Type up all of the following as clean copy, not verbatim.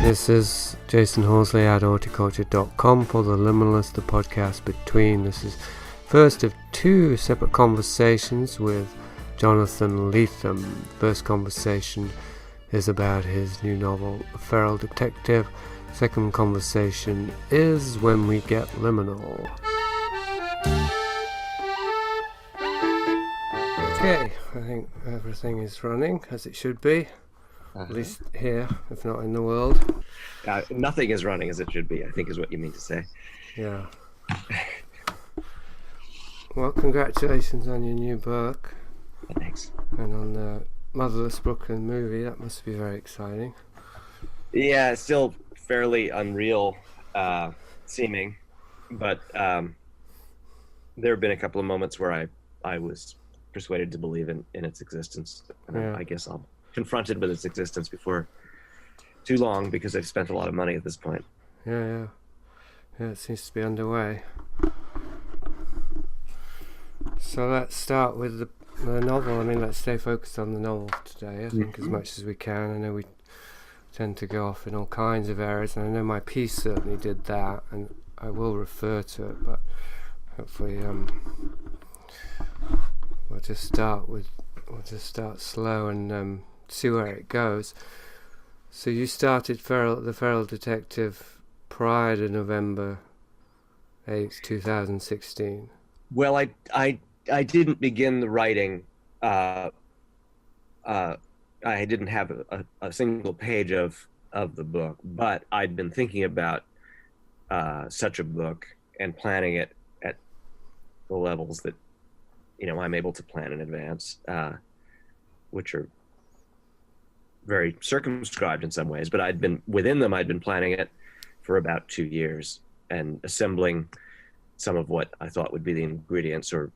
This is Jason Horsley at horticulture.com for the Liminalist, the podcast between. This is first of two separate conversations with Jonathan Lethem. First conversation is about his new novel, Feral Detective. Second conversation is When We Get Liminal. Okay, I think everything is running as it should be. At least here, if not in the world. Nothing is running as it should be, I think is what you mean to say. Yeah. Well, congratulations on your new book. Thanks. And on the Motherless Brooklyn movie. That must be very exciting. Yeah, it's still fairly unreal seeming, but there have been a couple of moments where I was persuaded to believe in its existence. And Yeah. I guess I'll confronted with its existence before too long because I've spent a lot of money at this point. Yeah, it seems to be underway. So let's start with the novel. I mean, let's stay focused on the novel today, I think, as much as we can. I know we tend to go off in all kinds of areas, and I know my piece certainly did that, and I will refer to it, but hopefully we'll just start slow and see where it goes. So you started the Feral Detective prior to November 8th, 2016. Well, I didn't begin the writing. I didn't have a single page of the book, but I'd been thinking about such a book and planning it at the levels that I'm able to plan in advance, which are very circumscribed in some ways, but I'd been planning it for about 2 years and assembling some of what I thought would be the ingredients or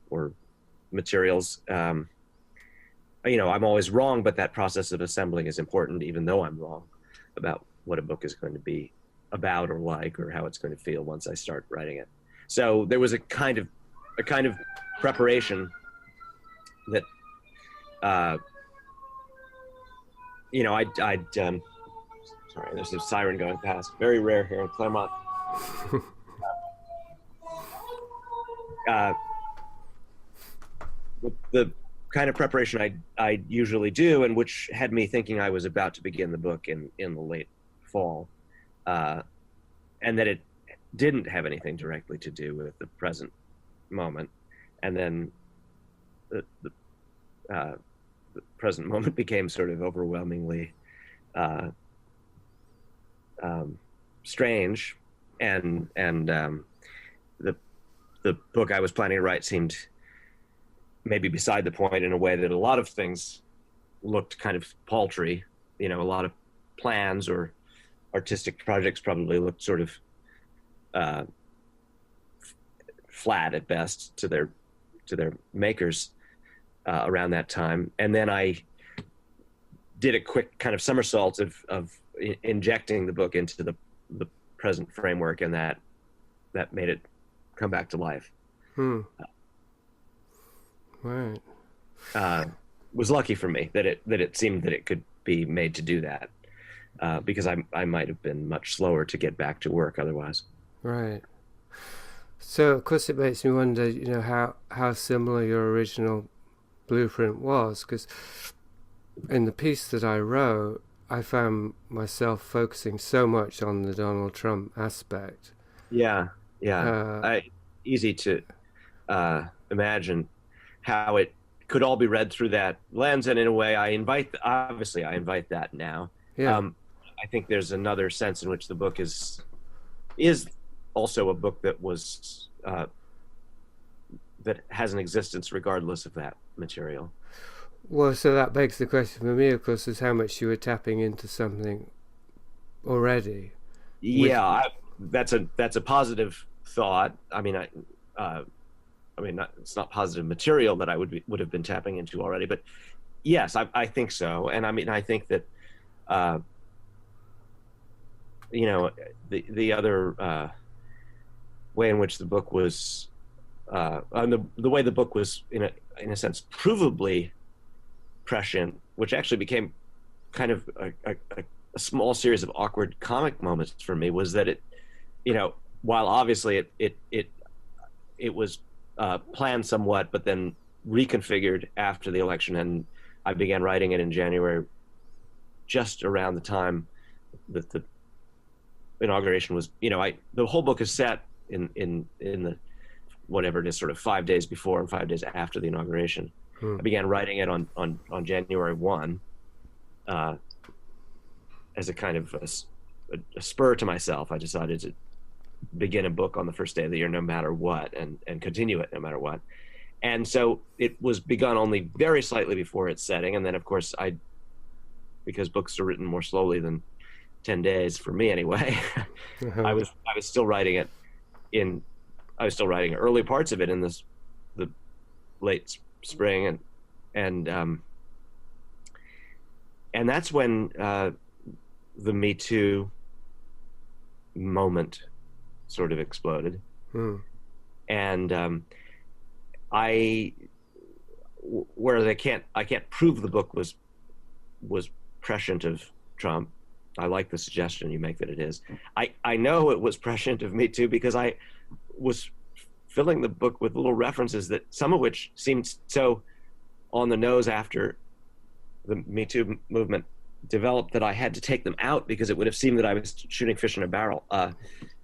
materials. I'm always wrong, but that process of assembling is important, even though I'm wrong about what a book is going to be about or like, or how it's going to feel once I start writing it. So there was a kind of preparation that, sorry, there's a siren going past. Very rare here in Claremont. The kind of preparation I usually do, and which had me thinking I was about to begin the book in the late fall, and that it didn't have anything directly to do with the present moment, and then the present moment became sort of overwhelmingly strange, and the book I was planning to write seemed maybe beside the point in a way that a lot of things looked kind of paltry. A lot of plans or artistic projects probably looked sort of flat at best to their makers around that time. And then I did a quick kind of somersault of injecting the book into the present framework, and that made it come back to life. Right. Was lucky for me that it seemed that it could be made to do that, because I might have been much slower to get back to work otherwise. Right. So of course it makes me wonder, how similar your original blueprint was, because in the piece that I wrote, I found myself focusing so much on the Donald Trump aspect. Yeah. Easy to imagine how it could all be read through that lens, and in a way, I invite that now. Yeah. I think there's another sense in which the book is also a book that was that has an existence regardless of that material. Well, so that begs the question for me, of course, is how much you were tapping into something already. Yeah, that's a positive thought. I mean, it's not positive material that I would have been tapping into already, but yes, I think so. And I mean, I think that the other way in which the book was, the way the book was in a sense provably prescient, which actually became kind of a a small series of awkward comic moments for me was that it, while obviously it was planned somewhat, but then reconfigured after the election, and I began writing it in January, just around the time that the inauguration was. The whole book is set in the whatever it is, sort of 5 days before and 5 days after the inauguration. I began writing it on January 1, as a kind of a spur to myself. I decided to begin a book on the first day of the year, no matter what, and continue it no matter what. And so it was begun only very slightly before its setting. And then, of course, because books are written more slowly than 10 days for me anyway, I was still writing it I was still writing early parts of it in the late spring, and that's when the MeeToo moment sort of exploded. And whereas I can't prove the book was prescient of Trump. I like the suggestion you make that it is. I know it was prescient of MeeToo because I was filling the book with little references that some of which seemed so on the nose after the MeeToo movement developed that I had to take them out because it would have seemed that I was shooting fish in a barrel.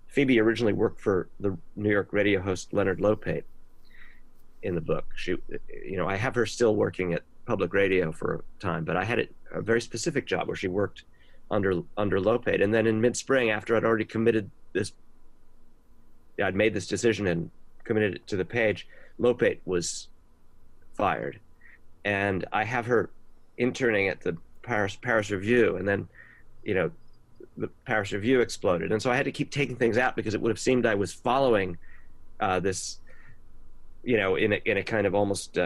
Phoebe originally worked for the New York radio host Leonard Lopate in the book. She, I have her still working at public radio for a time, but I had a very specific job where she worked under Lopate. And then in mid-spring, after I'd already I'd made this decision and committed it to the page, Lopate was fired. And I have her interning at the Paris Review, and then, the Paris Review exploded. And so I had to keep taking things out because it would have seemed I was following this, in a kind of almost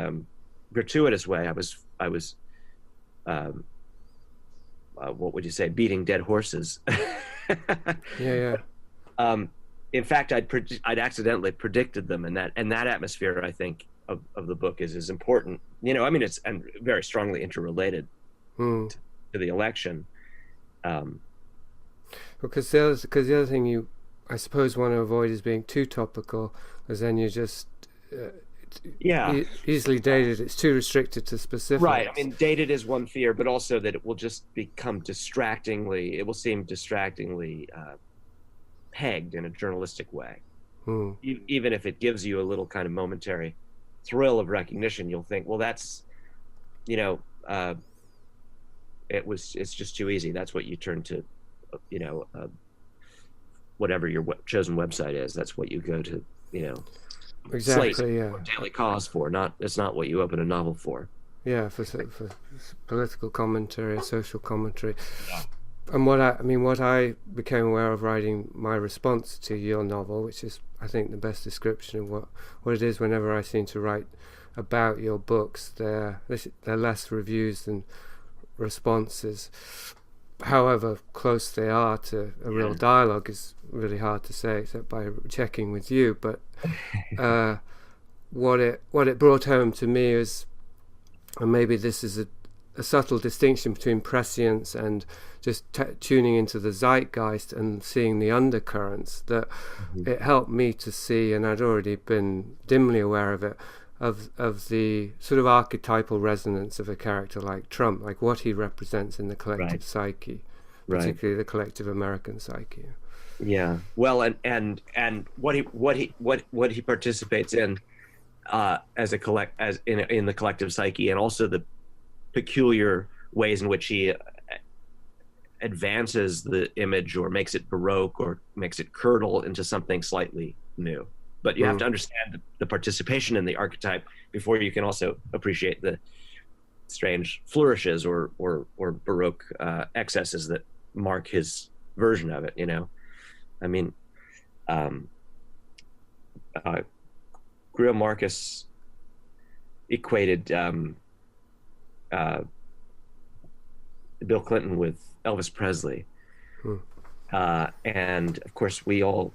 gratuitous way. I was what would you say, beating dead horses. Yeah. In fact, I'd accidentally predicted them, and that atmosphere, I think, of the book is important. It's and very strongly interrelated to the election. Because the other thing you, I suppose, want to avoid is being too topical, because then you just easily dated. It's too restricted to specifics. Right. I mean, dated is one fear, but also that it will just become it will seem distractingly pegged in a journalistic way. Even if it gives you a little kind of momentary thrill of recognition, you'll think, well, that's, it's just too easy. That's what you turn to, whatever your chosen website is. That's what you go to, exactly, Slate yeah, or Daily Cause for. It's not what you open a novel for. Yeah, for political commentary, social commentary. Yeah. And what I became aware of writing my response to your novel, which is, I think, the best description of what it is whenever I seem to write about your books, they're less reviews than responses. However close they are to a real dialogue is really hard to say, except by checking with you. But what it brought home to me is, and maybe this is a subtle distinction between prescience and just tuning into the zeitgeist and seeing the undercurrents, that it helped me to see, and I'd already been dimly aware of it, of the sort of archetypal resonance of a character like Trump, like what he represents in the collective psyche, particularly the collective American psyche. Yeah. Well, and what he participates in as in the collective psyche, and also the peculiar ways in which he advances the image or makes it baroque or makes it curdle into something slightly new. But you have to understand the participation in the archetype before you can also appreciate the strange flourishes or baroque excesses that mark his version of it. I mean, Greil Marcus equated Bill Clinton with Elvis Presley, and of course we all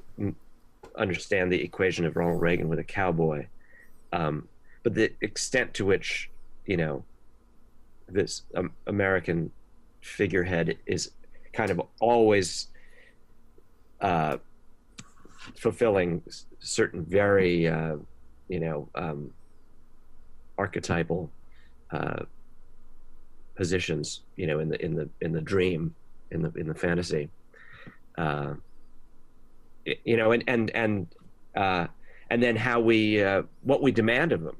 understand the equation of Ronald Reagan with a cowboy, but the extent to which this American figurehead kind of always fulfilling certain very archetypal positions, in the dream, in the fantasy, and then how we what we demand of them.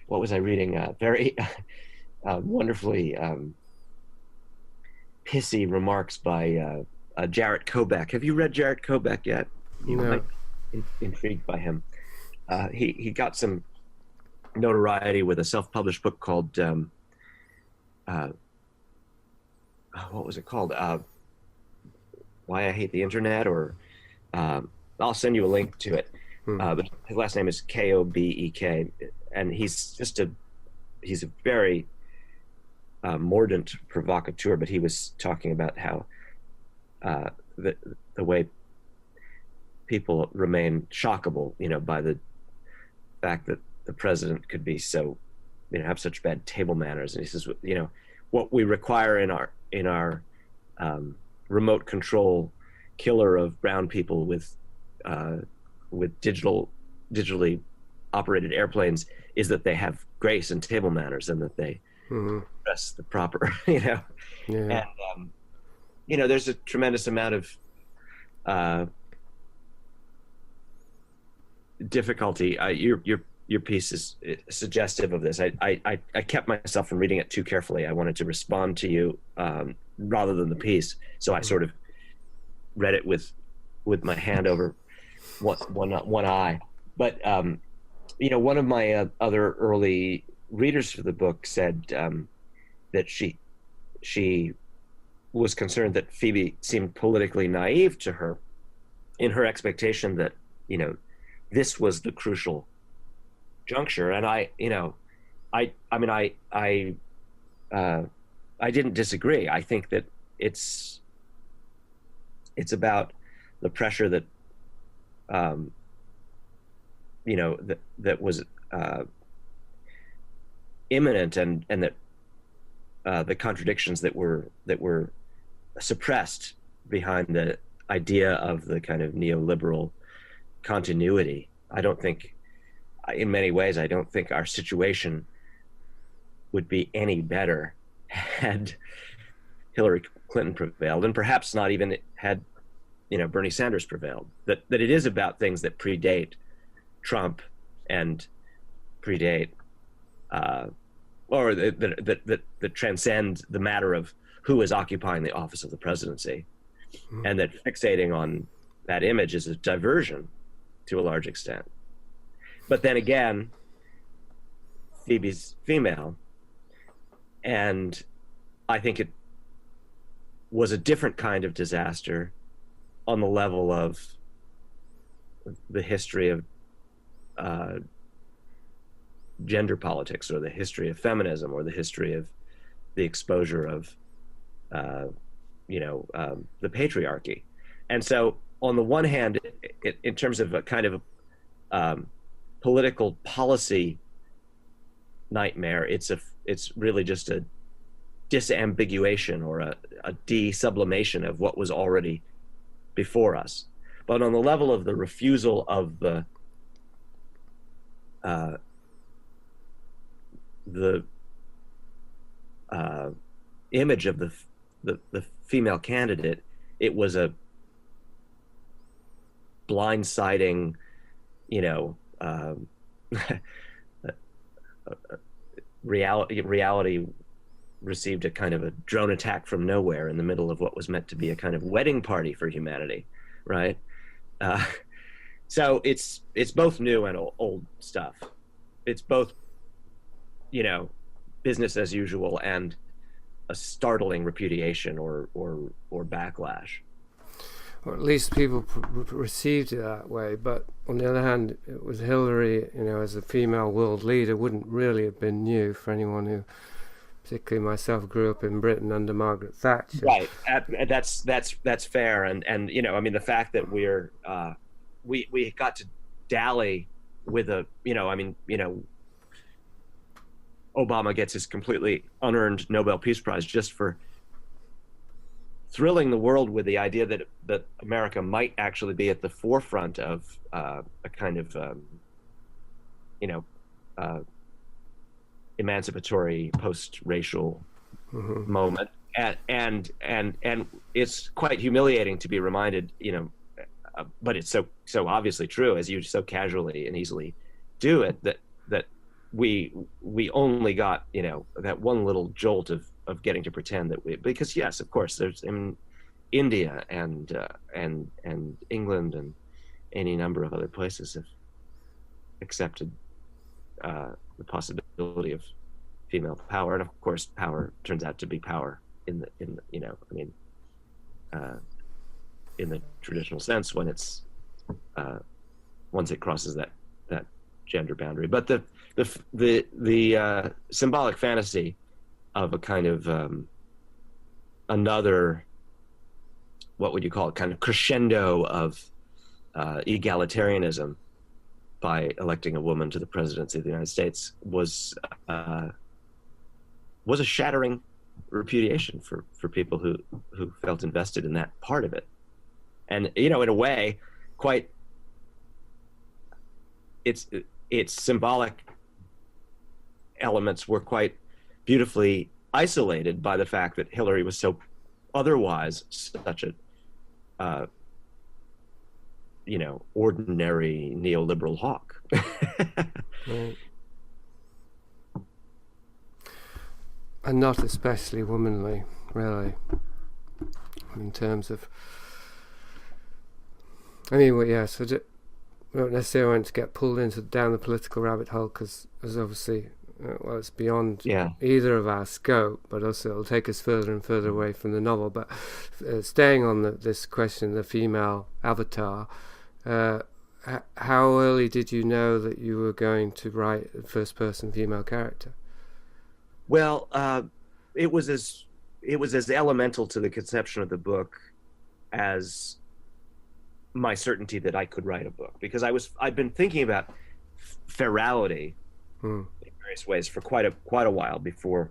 What was I reading? Very wonderfully pissy remarks by Jarrett Kobeck. Have you read Jarrett Kobeck yet? You might be intrigued by him. He got some notoriety with a self-published book called what was it called? Why I Hate the Internet, or I'll send you a link to it. But his last name is Kobeck, and he's a very mordant provocateur. But he was talking about how the way people remain shockable, by the fact that the president could be so, have such bad table manners. And he says, what we require in our remote control killer of brown people with digitally operated airplanes is that they have grace and table manners, and that they dress the proper, And there's a tremendous amount of difficulty. Your piece is suggestive of this. I kept myself from reading it too carefully. I wanted to respond to you rather than the piece, so I sort of read it with my hand over one eye. But one of my other early readers for the book said that she was concerned that Phoebe seemed politically naive to her in her expectation that this was the crucial juncture. And I didn't disagree. I think that it's about the pressure that that was imminent, and that the contradictions that were suppressed behind the idea of the kind of neoliberal continuity. In many ways, I don't think our situation would be any better had Hillary Clinton prevailed, and perhaps not even had Bernie Sanders prevailed. That it is about things that predate Trump and predate or that transcend the matter of who is occupying the office of the presidency, and that fixating on that image is a diversion to a large extent. But then again, Phoebe's female, and I think it was a different kind of disaster on the level of the history of gender politics, or the history of feminism, or the history of the exposure of the patriarchy. And so on the one hand, in terms of a kind of political policy nightmare, it's really just a disambiguation, or a de-sublimation of what was already before us. But on the level of the refusal of the image of the female candidate, it was a blindsiding, reality received a kind of a drone attack from nowhere in the middle of what was meant to be a kind of wedding party for humanity, right? So it's both new and old stuff. It's both, business as usual and a startling repudiation or backlash. Or at least people received it that way. But on the other hand, it was Hillary, as a female world leader, wouldn't really have been new for anyone who, particularly myself, grew up in Britain under Margaret Thatcher. Right. That's fair. And the fact that we got to dally with Obama gets his completely unearned Nobel Peace Prize just for thrilling the world with the idea that America might actually be at the forefront of a kind of emancipatory post-racial moment, and it's quite humiliating to be reminded, but it's so obviously true, as you so casually and easily do it, that we only got that one little jolt of getting to pretend that because yes, of course, there's India and England and any number of other places have accepted the possibility of female power, and of course power turns out to be power in the in the traditional sense when it's once it crosses that gender boundary. But the symbolic fantasy of a kind of another, what would you call it, kind of crescendo of egalitarianism by electing a woman to the presidency of the United States was a shattering repudiation for people who felt invested in that part of it. And in a way, quite its symbolic elements were quite beautifully isolated by the fact that Hillary was so otherwise such a ordinary neoliberal hawk. Right. And not especially womanly, really, in terms of, so we don't necessarily want to get pulled down the political rabbit hole, because there's obviously, it's beyond either of our scope, but also it'll take us further and further away from the novel. But staying on this question, the female avatar, how early did you know that you were going to write a first-person female character? Well, it was as elemental to the conception of the book as my certainty that I could write a book, because I'd been thinking about ferality in various ways for quite a while before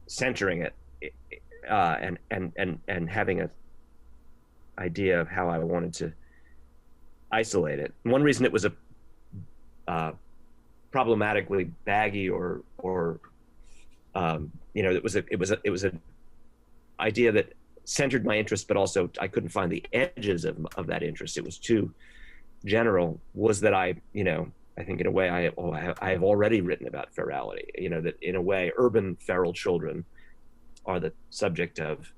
centering it, and having an idea of how I wanted to isolate it. One reason it was a problematically baggy or it was an idea that centered my interest, but also I couldn't find the edges of that interest. It was too general. Was that I think in a way I have already written about ferality. That in a way urban feral children are the subject of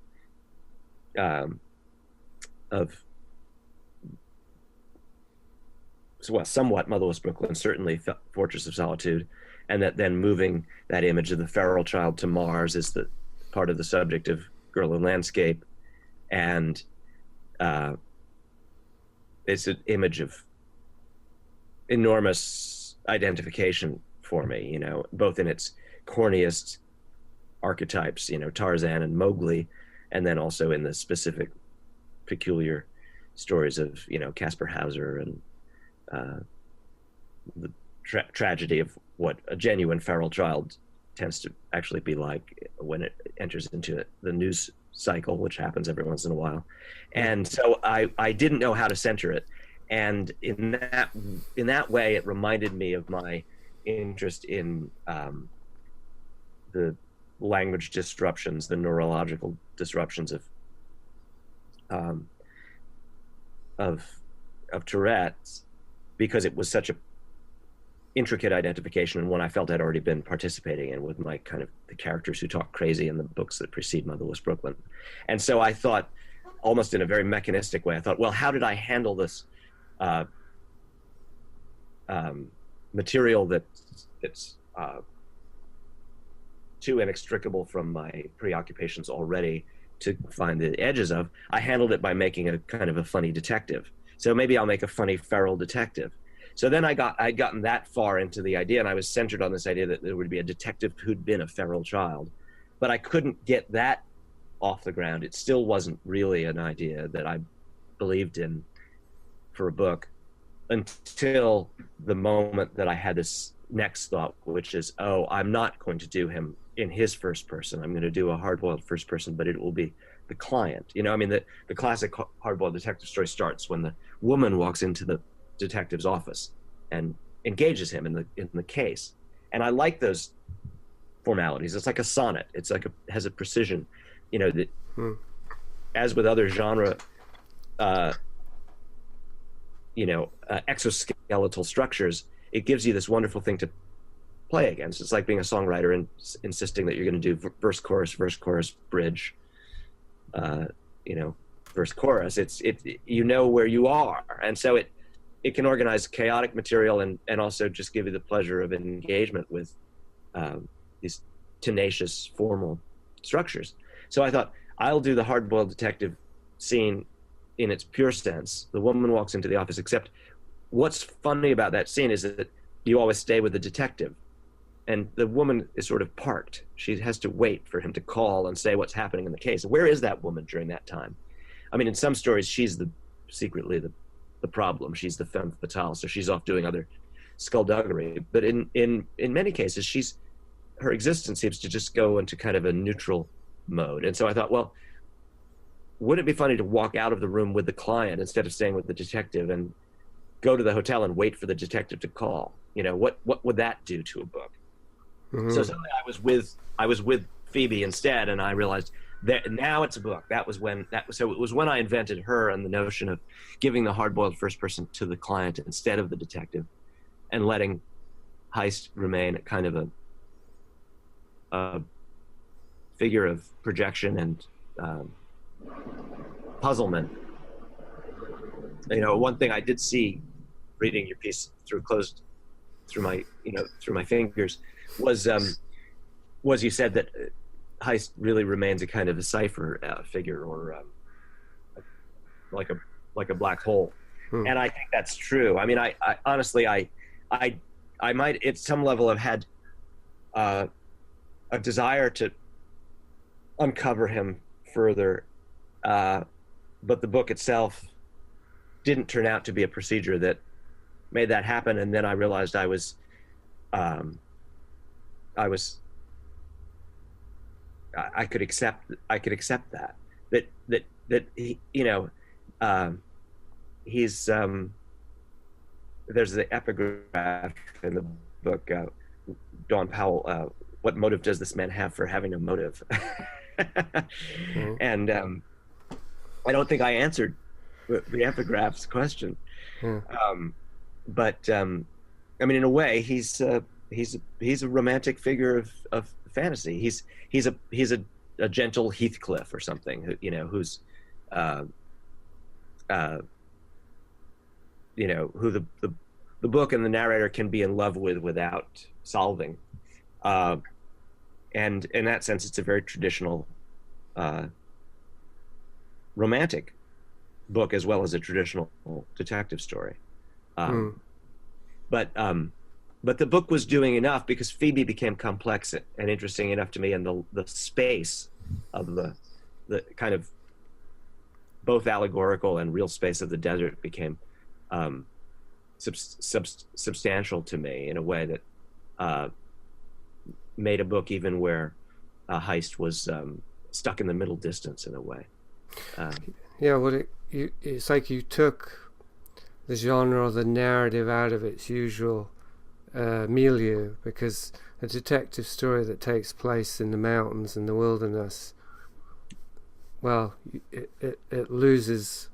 somewhat Motherless Brooklyn, certainly Fortress of Solitude, and that then moving that image of the feral child to Mars is the part of the subject of Girl in Landscape, and it's an image of enormous identification for me, both in its corniest archetypes, Tarzan and Mowgli, and then also in the specific peculiar stories of Caspar Hauser and the tragedy of what a genuine feral child tends to actually be like when it enters into the news cycle, which happens every once in a while. And so I didn't know how to center it, and in that way it reminded me of my interest in the language disruptions, the neurological disruptions of Tourette's, because it was such a intricate identification, and one I felt I'd already been participating in with my kind of the characters who talk crazy in the books that precede Motherless Brooklyn. And so I thought, almost in a very mechanistic way, I thought, well, how did I handle this material that's too inextricable from my preoccupations already to find the edges of? I handled it by making a kind of a funny detective. So maybe I'll make a funny feral detective. So then I'd gotten that far into the idea, and I was centered on this idea that there would be a detective who'd been a feral child, but I couldn't get that off the ground. It still wasn't really an idea that I believed in for a book until the moment that I had this next thought, which is, I'm not going to do him in his first person. I'm going to do a hard-boiled first person, but it will be the client. You know, I mean, the classic hardboiled detective story starts when the woman walks into the detective's office and engages him in the case. And I like those formalities. It's like a sonnet. It's like has a precision, you know, that as with other genre, exoskeletal structures, it gives you this wonderful thing to play against. It's like being a songwriter and insisting that you're going to do verse, chorus, bridge, verse, chorus. It's you know where you are, and so it can organize chaotic material and also just give you the pleasure of engagement with these tenacious formal structures. So I thought, I'll do the hard-boiled detective scene in its pure sense. The woman walks into the office, except what's funny about that scene is that you always stay with the detective, and the woman is sort of parked. She has to wait for him to call and say what's happening in the case. Where is that woman during that time? I mean, in some stories, she's secretly the problem. She's the femme fatale, so she's off doing other skullduggery. But in many cases, her existence seems to just go into kind of a neutral mode. And so I thought, well, wouldn't it be funny to walk out of the room with the client instead of staying with the detective and go to the hotel and wait for the detective to call? You know, what would that do to a book? Mm-hmm. So suddenly I was with Phoebe instead, and I realized that now it's a book. So it was when I invented her and the notion of giving the hard-boiled first person to the client instead of the detective, and letting Heist remain kind of a figure of projection and puzzlement. You know, one thing I did see reading your piece through my fingers was you said that Heist really remains a kind of a cipher figure, or like a black hole. And I think that's true. I mean, I honestly I might at some level have had a desire to uncover him further, but the book itself didn't turn out to be a procedure that made that happen. And then I realized I could accept that he, you know, he's there's the epigraph in the book, Dawn Powell, what motive does this man have for having a motive? Mm-hmm. And I don't think I answered the epigraph's question. But I mean, in a way, he's a romantic figure of fantasy. He's a gentle Heathcliff or something, who, you know, who's who the book and the narrator can be in love with without solving. And in that sense, it's a very traditional romantic book as well as a traditional detective story. But the book was doing enough because Phoebe became complex and interesting enough to me, and the space of the kind of both allegorical and real space of the desert became substantial to me in a way that made a book even where Heist was stuck in the middle distance in a way. It's like you took the genre or the narrative out of its usual milieu, because a detective story that takes place in the mountains and the wilderness, well, it loses,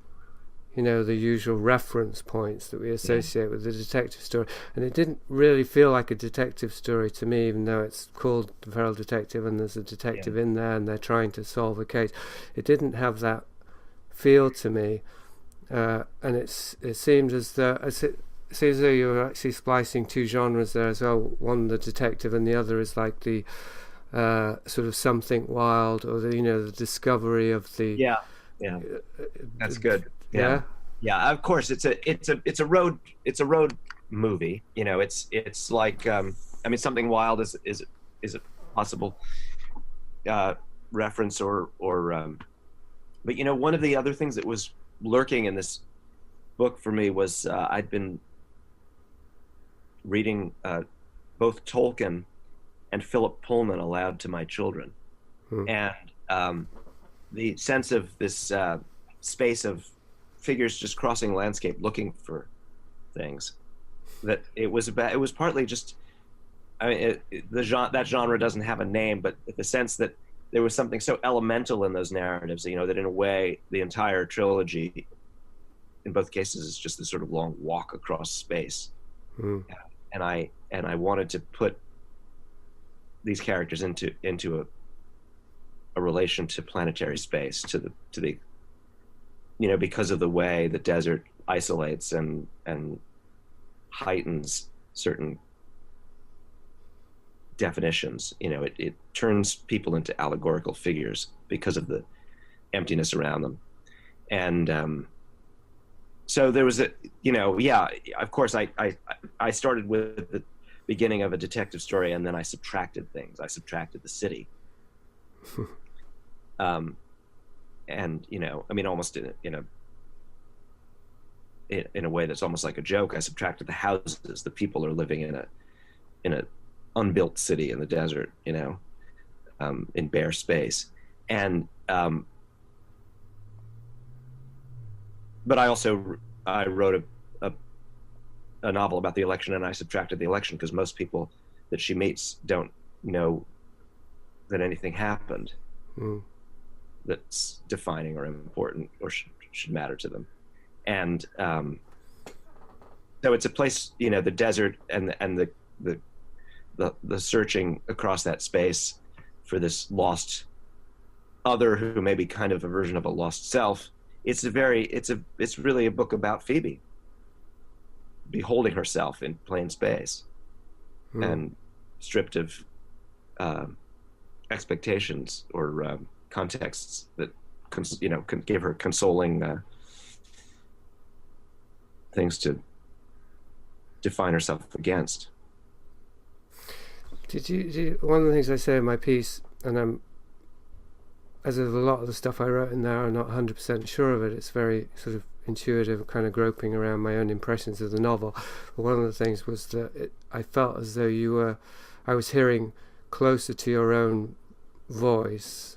you know, the usual reference points that we associate with the detective story. And it didn't really feel like a detective story to me, even though it's called The Feral Detective and there's a detective in there and they're trying to solve a case. It didn't have that feel to me. And it seemed as though you were actually splicing two genres there as well. One, the detective, and the other is like the sort of something wild, or the discovery of the that's good. Yeah, of course, it's a road movie. You know, it's like I mean, something wild is a possible reference or but you know, one of the other things that was lurking in this book for me was I'd been reading both Tolkien and Philip Pullman aloud to my children, and the sense of this space of figures just crossing landscape looking for things, that it was partly just, I mean, that genre doesn't have a name, but the sense that there was something so elemental in those narratives, you know, that in a way the entire trilogy in both cases is just this sort of long walk across space. And I wanted to put these characters into a relation to planetary space, to the you know, because of the way the desert isolates and heightens certain definitions. You know, it turns people into allegorical figures because of the emptiness around them. And so there was a, you know, yeah, of course I started with the beginning of a detective story, and then I subtracted things. I subtracted the city. And, you know, I mean, almost in a way that's almost like a joke, I subtracted the houses. The people are living in a unbuilt city in the desert, you know, in bare space. And but I wrote a novel about the election, and I subtracted the election because most people that she meets don't know that anything happened that's defining or important or should matter to them. And so it's a place, you know, the desert and the searching across that space for this lost other who may be kind of a version of a lost self. It's really a book about Phoebe beholding herself in plain space and stripped of expectations or contexts that, you know, can give her consoling things to define herself against. One of the things I say in my piece, and as of a lot of the stuff I wrote in there, I'm not 100% sure of it. It's very sort of intuitive, kind of groping around my own impressions of the novel. But one of the things was that I felt as though I was hearing closer to your own voice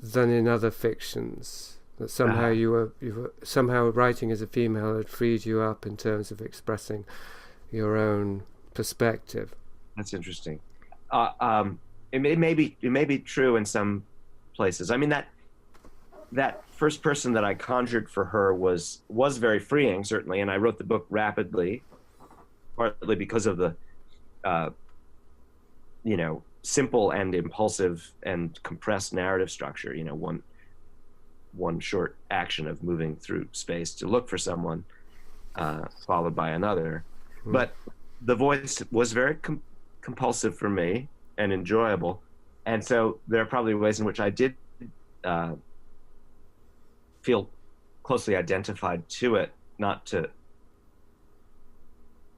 than in other fictions. That somehow you were somehow writing as a female had freed you up in terms of expressing your own perspective. That's interesting. It may be true in some places. I mean, that first person that I conjured for her was very freeing, certainly, and I wrote the book rapidly, partly because of the you know, simple and impulsive and compressed narrative structure. You know, one short action of moving through space to look for someone, followed by another. But the voice was very compulsive for me and enjoyable, and so there are probably ways in which I did feel closely identified to it, not to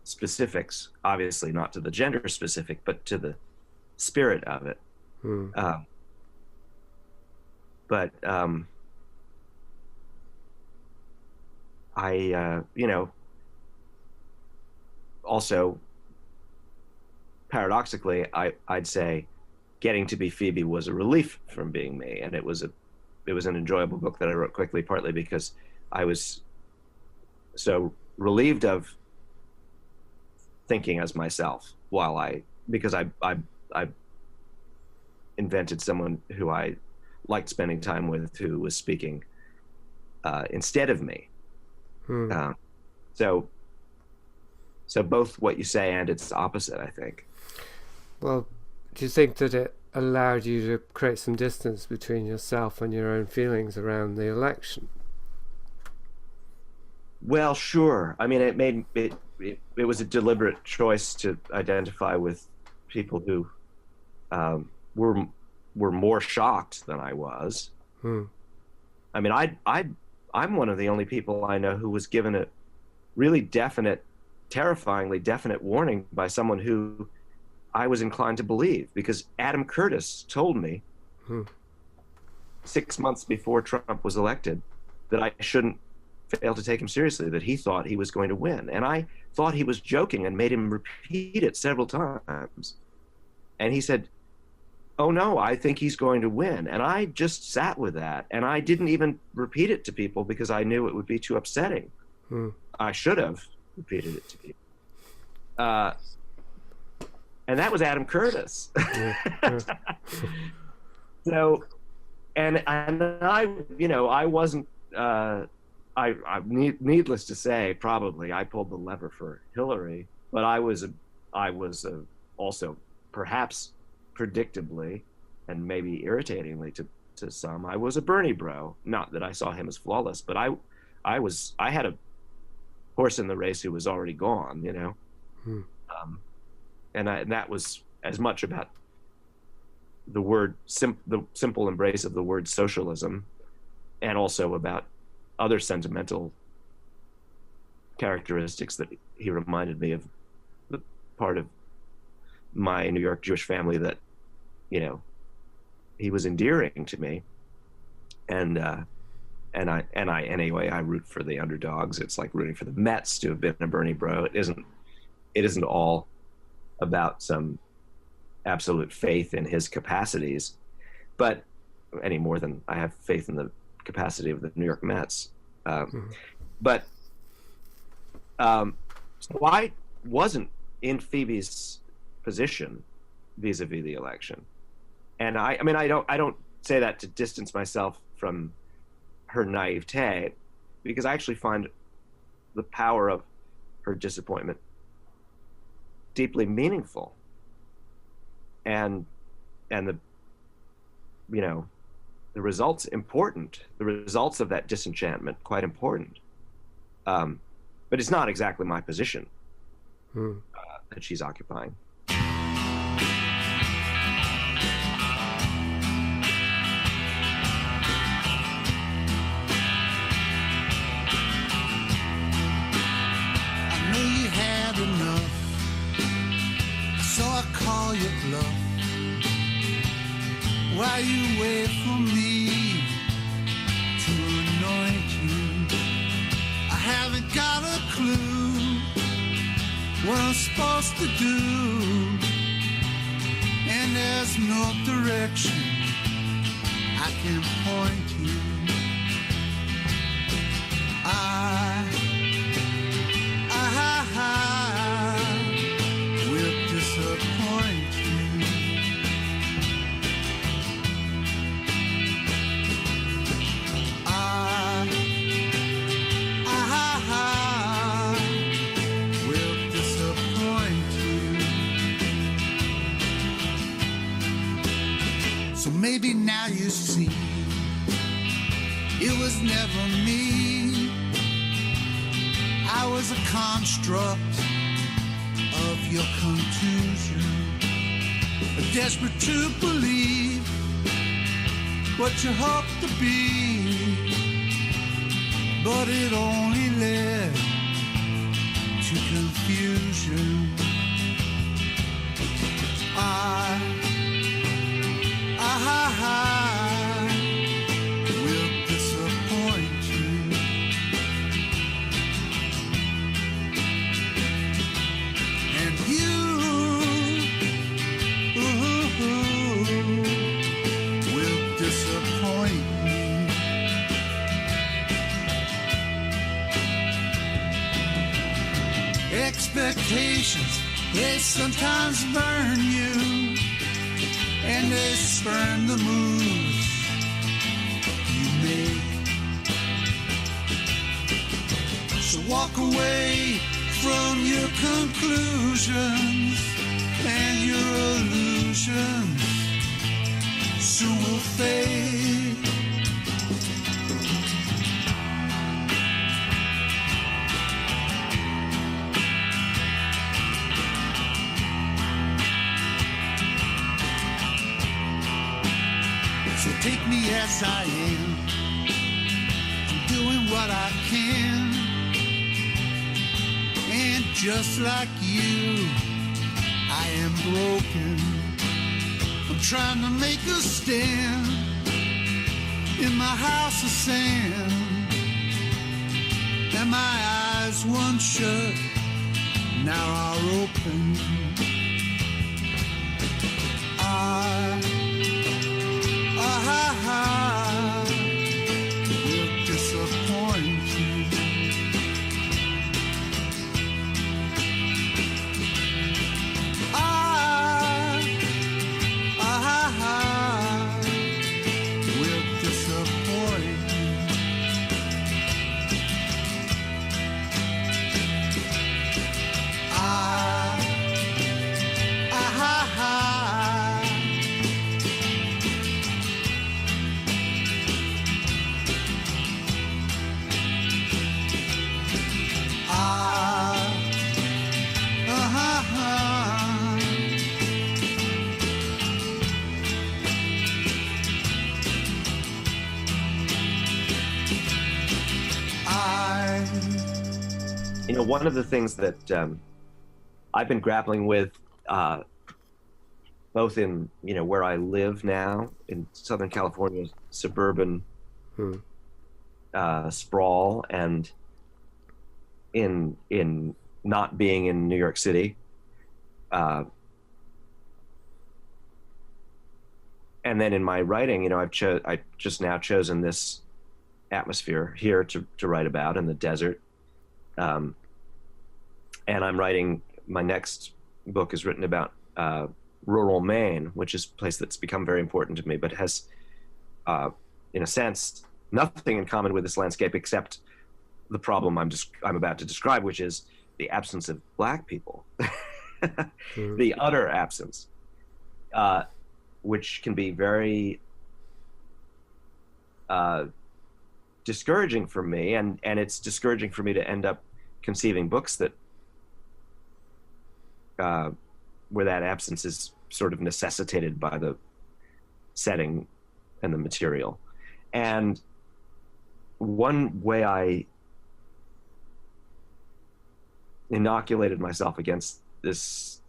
specifics, obviously not to the gender specific, but to the spirit of it. But I you know, also paradoxically, I'd say getting to be Phoebe was a relief from being me, and it was an enjoyable book that I wrote quickly, partly because I was so relieved of thinking as myself because I invented someone who I liked spending time with, who was speaking instead of me. So both what you say and its opposite, I think. Well, do you think that it allowed you to create some distance between yourself and your own feelings around the election? Well, sure. I mean, it was a deliberate choice to identify with people who were more shocked than I was. I mean, I'm one of the only people I know who was given a really definite, terrifyingly definite warning by someone who I was inclined to believe, because Adam Curtis told me 6 months before Trump was elected that I shouldn't fail to take him seriously, that he thought he was going to win. And I thought he was joking and made him repeat it several times. And he said, oh no, I think he's going to win. And I just sat with that. And I didn't even repeat it to people because I knew it would be too upsetting. I should have repeated it to people. And that was Adam Curtis. So, and I, you know, I wasn't, needless to say, probably I pulled the lever for Hillary, but I was also perhaps predictably and maybe irritatingly to some, I was a Bernie bro. Not that I saw him as flawless, but I had a horse in the race who was already gone, you know. And that was as much about the word, the simple embrace of the word socialism, and also about other sentimental characteristics that he reminded me of, the part of my New York Jewish family that, you know, he was endearing to me. And anyway, I root for the underdogs. It's like rooting for the Mets to have been a Bernie bro. It isn't all about some absolute faith in his capacities, but any more than I have faith in the capacity of the New York Mets. But so I wasn't in Phoebe's position vis-a-vis the election, and I mean I don't say that to distance myself from her naivete, because I actually find the power of her disappointment deeply meaningful, and the, you know, the results important, the results of that disenchantment quite important, but it's not exactly my position that she's occupying. I know you had enough, so I call your bluff. While you wait for me to anoint you, I haven't got a clue what I'm supposed to do, and there's no direction I can point you. I will disappoint you. I will disappoint you. So maybe now you see it was never me. I was a construct of your contusion, desperate to believe what you hope to be, but it only led to confusion. I will disappoint you. And you will disappoint me. Expectations, they sometimes burn you, and they spurn the moves you make. So walk away from your conclusions, and your illusions soon will fade. So take me as I am, I'm doing what I can, and just like you, I am broken. I'm trying to make a stand in my house of sand, and my eyes once shut now are open. I one of the things that I've been grappling with, both in, where I live now in Southern California, suburban sprawl, and in not being in New York City, and then in my writing, I've just now chosen this atmosphere here to write about, in the desert, and I'm writing, my next book is written about rural Maine, which is a place that's become very important to me, but has, in a sense, nothing in common with this landscape except the problem I'm about to describe, which is the absence of Black people, the utter absence, which can be very discouraging for me, and it's discouraging for me to end up conceiving books that where that absence is sort of necessitated by the setting and the material. And one way I inoculated myself against this,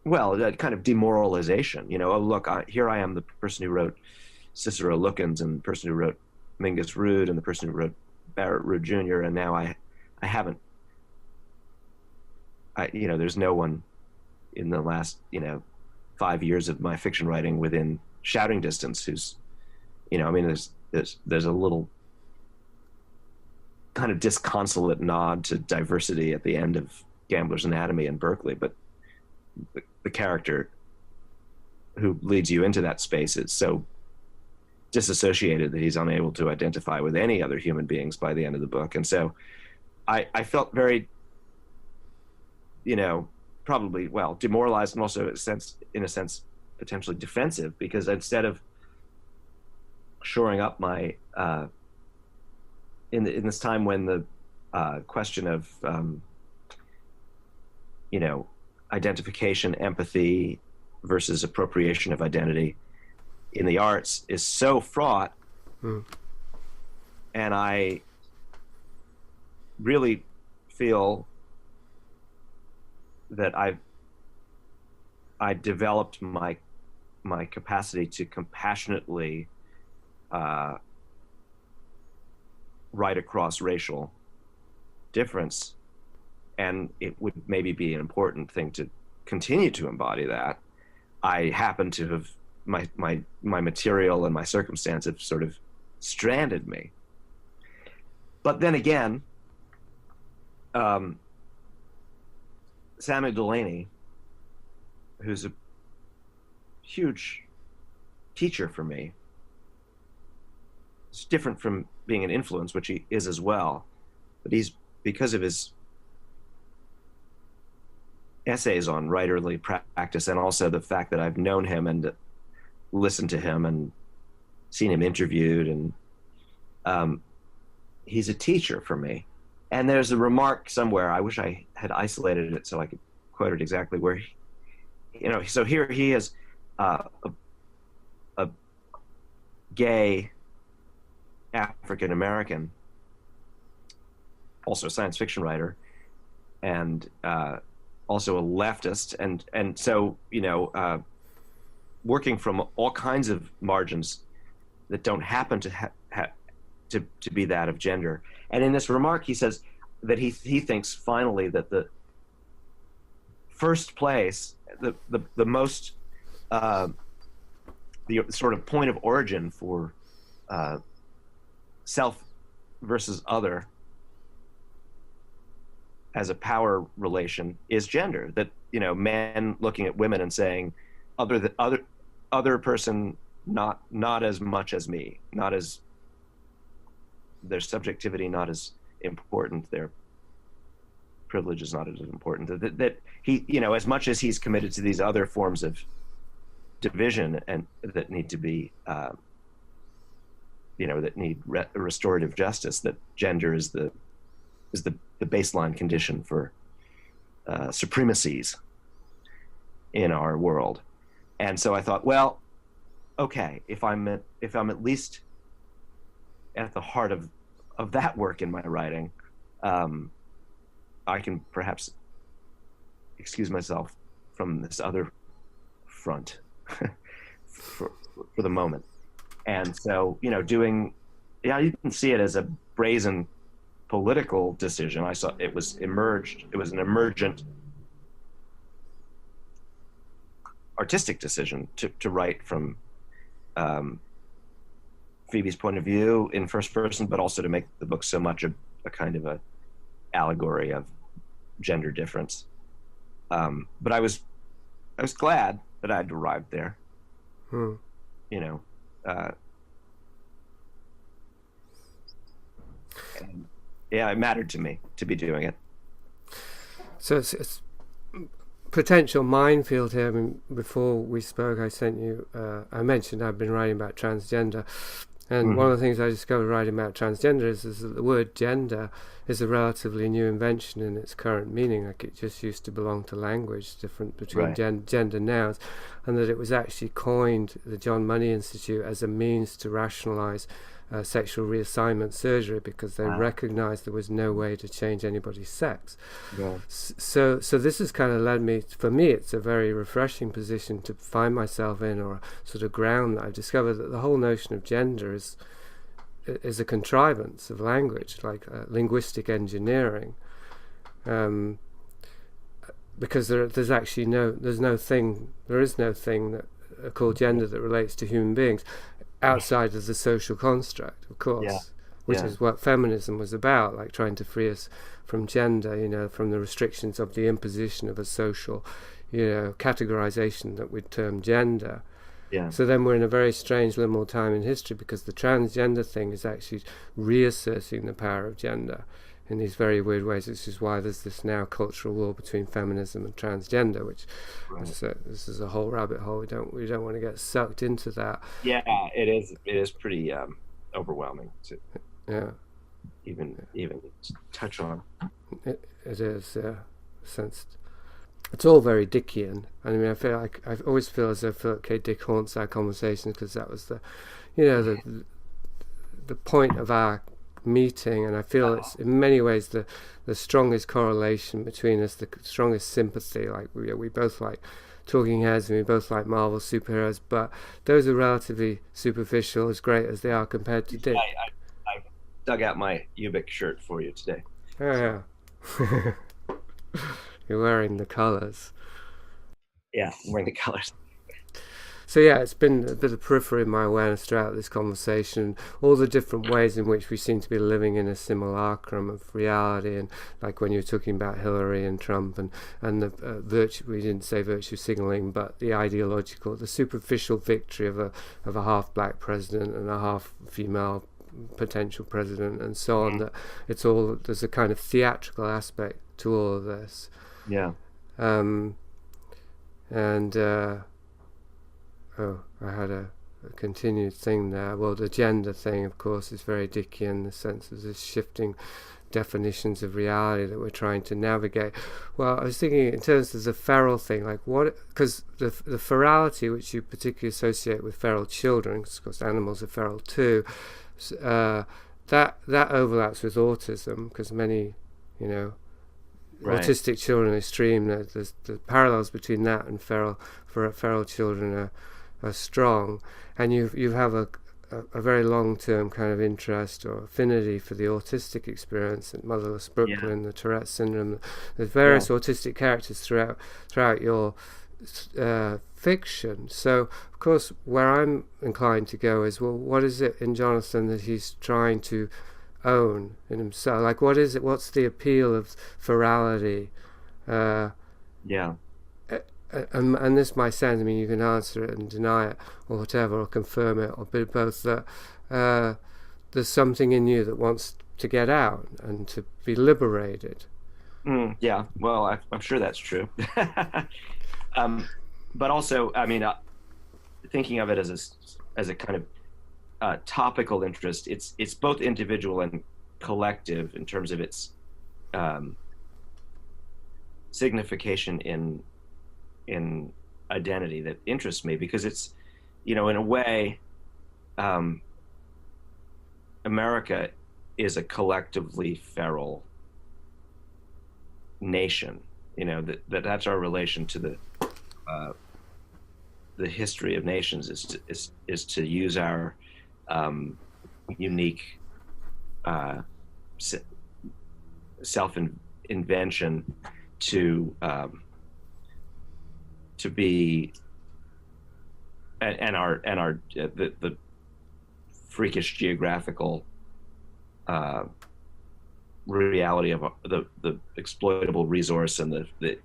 that kind of demoralization, look, here I am, the person who wrote Cicero Lookins, and the person who wrote Mingus Rood, and the person who wrote Barrett Rood Jr., and now I haven't, there's no one in the last 5 years of my fiction writing within shouting distance who's there's a little kind of disconsolate nod to diversity at the end of Gambler's Anatomy in Berkeley, but the character who leads you into that space is so disassociated that he's unable to identify with any other human beings by the end of the book. And so I felt very, probably, demoralized, and also in a sense, potentially defensive, because instead of shoring up my, in this time when the question of, identification, empathy versus appropriation of identity in the arts is so fraught, and I really feel that I developed my capacity to compassionately write across racial difference, and it would maybe be an important thing to continue to embody that. I happen to have my material and my circumstance have sort of stranded me. But then again, Samuel Delany, who's a huge teacher for me, it's different from being an influence, which he is as well, but he's, because of his essays on writerly practice, and also the fact that I've known him and listened to him and seen him interviewed, and he's a teacher for me. And there's a remark somewhere, I wish I had isolated it so I could quote it exactly, where he, so here he is, a gay African American, also a science fiction writer, and also a leftist, and so working from all kinds of margins that don't happen to be that of gender. And in this remark, he says that he thinks finally that the first place, the most the sort of point of origin for self versus other as a power relation is gender. That men looking at women and saying, other person, not as much as me, not as, their subjectivity not as important, their privilege is not as important. That he, as much as he's committed to these other forms of division and that need to be, that need restorative justice, that gender is the baseline condition for supremacies in our world. And so I thought, well, okay, if I'm at least at the heart of that work in my writing, I can perhaps excuse myself from this other front for the moment. And so, you know, I didn't see it as a brazen political decision. I saw it was an emergent artistic decision to write from Phoebe's point of view in first person, but also to make the book so much a kind of a allegory of gender difference. But I was glad that I'd arrived there. You know, and yeah, it mattered to me to be doing it. So it's potential minefield here. I mean, before we spoke, I mentioned I've been writing about transgender, and one of the things I discovered writing about transgender is that the word gender is a relatively new invention in its current meaning. Like, it just used to belong to language, different between gender nouns, and that it was actually coined, the John Money Institute, as a means to rationalize sexual reassignment surgery, because they recognized there was no way to change anybody's sex. So this has kind of led me, for me, it's a very refreshing position to find myself in, or a sort of ground that I've discovered that the whole notion of gender is a contrivance of language, like linguistic engineering, because there is no thing that called gender that relates to human beings outside of the social construct, of course, which is what feminism was about, like trying to free us from gender, you know, from the restrictions of the imposition of a social, you know, categorization that we'd term gender. So then we're in a very strange liminal time in history, because the transgender thing is actually reasserting the power of gender in these very weird ways. This is why there's this now cultural war between feminism and transgender, which this is a whole rabbit hole. We don't want to get sucked into that. Yeah, it is pretty overwhelming to even touch on. It is, sensed. It's all very Dickian. I mean, I always feel as though Philip K. Dick haunts our conversations, because that was the point of our meeting, and I feel it's in many ways the strongest correlation between us, the strongest sympathy. Like we both like Talking Heads, and we both like Marvel superheroes, but those are relatively superficial, as great as they are compared to Dick. I dug out my Ubik shirt for you today. Oh, yeah. You're wearing the colours. Yeah, I'm wearing the colours. So yeah, it's been a bit of periphery in my awareness throughout this conversation, all the different ways in which we seem to be living in a simulacrum of reality, and like when you were talking about Hillary and Trump and the virtue, we didn't say virtue signaling, but the ideological, the superficial victory of a half black president and a half female potential president, and so on. That it's all, there's a kind of theatrical aspect to all of this. I had a continued thing there. Well, the gender thing, of course, is very Dickian, in the sense of this shifting definitions of reality that we're trying to navigate. Well, I was thinking in terms of the feral thing, like what, because the ferality, which you particularly associate with feral children, because of course animals are feral too, that overlaps with autism, because many, you know, autistic children are extreme. The parallels between that and feral children are strong, and you have a very long-term kind of interest or affinity for the autistic experience at Motherless Brooklyn, the Tourette syndrome. There's various autistic characters throughout your fiction. So, of course, where I'm inclined to go is, well, what is it in Jonathan that he's trying to own in himself? Like, what is it? What's the appeal of ferality? And this might sound, I mean, you can answer it and deny it or whatever, or confirm it, or both, that there's something in you that wants to get out and to be liberated. Yeah, well, I'm sure that's true. But also, I mean, thinking of it as a kind of topical interest, it's both individual and collective in terms of its signification in identity that interests me, because it's, you know, in a way, America is a collectively feral nation. That's our relation to the history of nations, is to use our unique self-invention to be, and the freakish geographical reality of the exploitable resource and the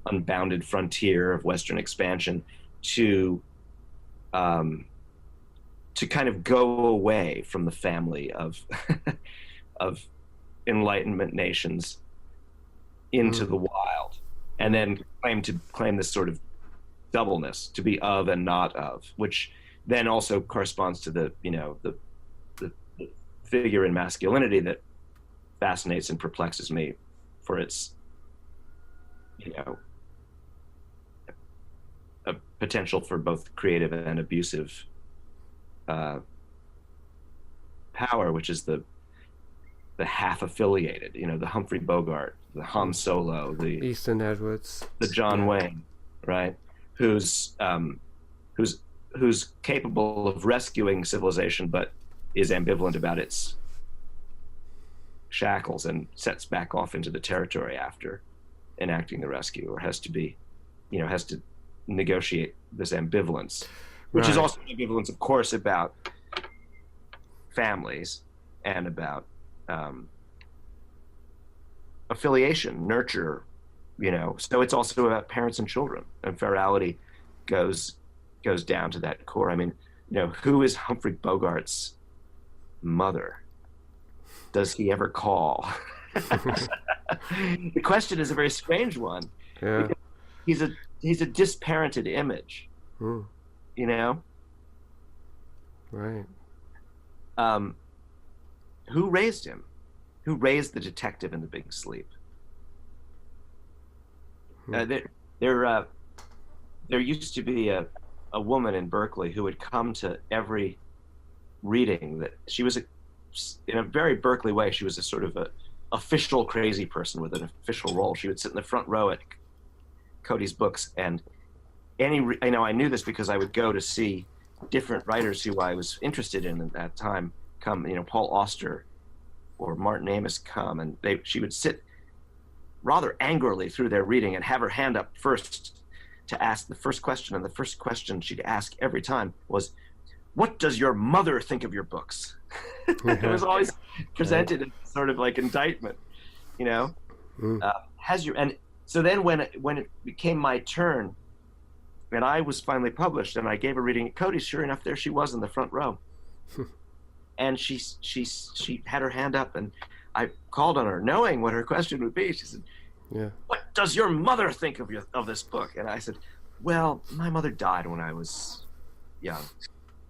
unbounded frontier of Western expansion to kind of go away from the family of of Enlightenment nations into the wild, and then claim this sort of doubleness, to be of and not of, which then also corresponds to the figure in masculinity that fascinates and perplexes me for its a potential for both creative and abusive power, which is the half affiliated, the Humphrey Bogart, the Han Solo, the Easton Edwards, the John Wayne, right? Who's capable of rescuing civilization, but is ambivalent about its shackles and sets back off into the territory after enacting the rescue, or has to negotiate this ambivalence, which is also ambivalence, of course, about families and about affiliation, nurture, so it's also about parents and children, and ferality goes down to that core. I mean, who is Humphrey Bogart's mother? Does he ever call? The question is a very strange one. Yeah. He's a disparented image, Right. Who raised him? Who raised the detective in The Big Sleep? There used to be a woman in Berkeley who would come to every reading. That she was in a very Berkeley way, she was a sort of a official crazy person with an official role. She would sit in the front row at Cody's books, and I knew this because I would go to see different writers who I was interested in at that time come, Paul Auster or Martin Amis come, and she would sit rather angrily through their reading and have her hand up first to ask the first question, and the first question she'd ask every time was, "What does your mother think of your books?" It was always presented as sort of like indictment, and so then when it became my turn, and I was finally published, and I gave a reading at Cody's, sure enough, there she was in the front row. And she had her hand up, and I called on her, knowing what her question would be. She said, "What does your mother think of this book?" And I said, "Well, my mother died when I was young."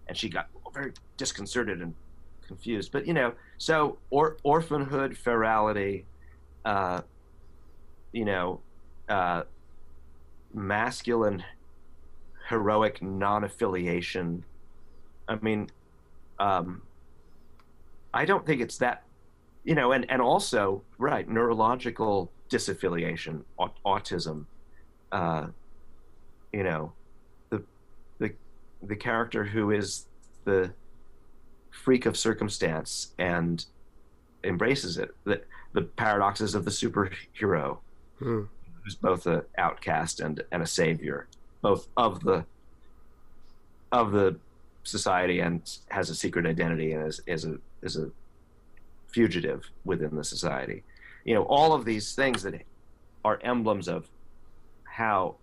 And she got very disconcerted and confused. But so orphanhood, ferality, masculine, heroic non-affiliation. I mean, I don't think it's that, and also, right, neurological disaffiliation, autism, the character who is the freak of circumstance and embraces it, the paradoxes of the superhero, who's both an outcast and a savior, both of the society, and has a secret identity, and is a fugitive within the society. All of these things that are emblems of how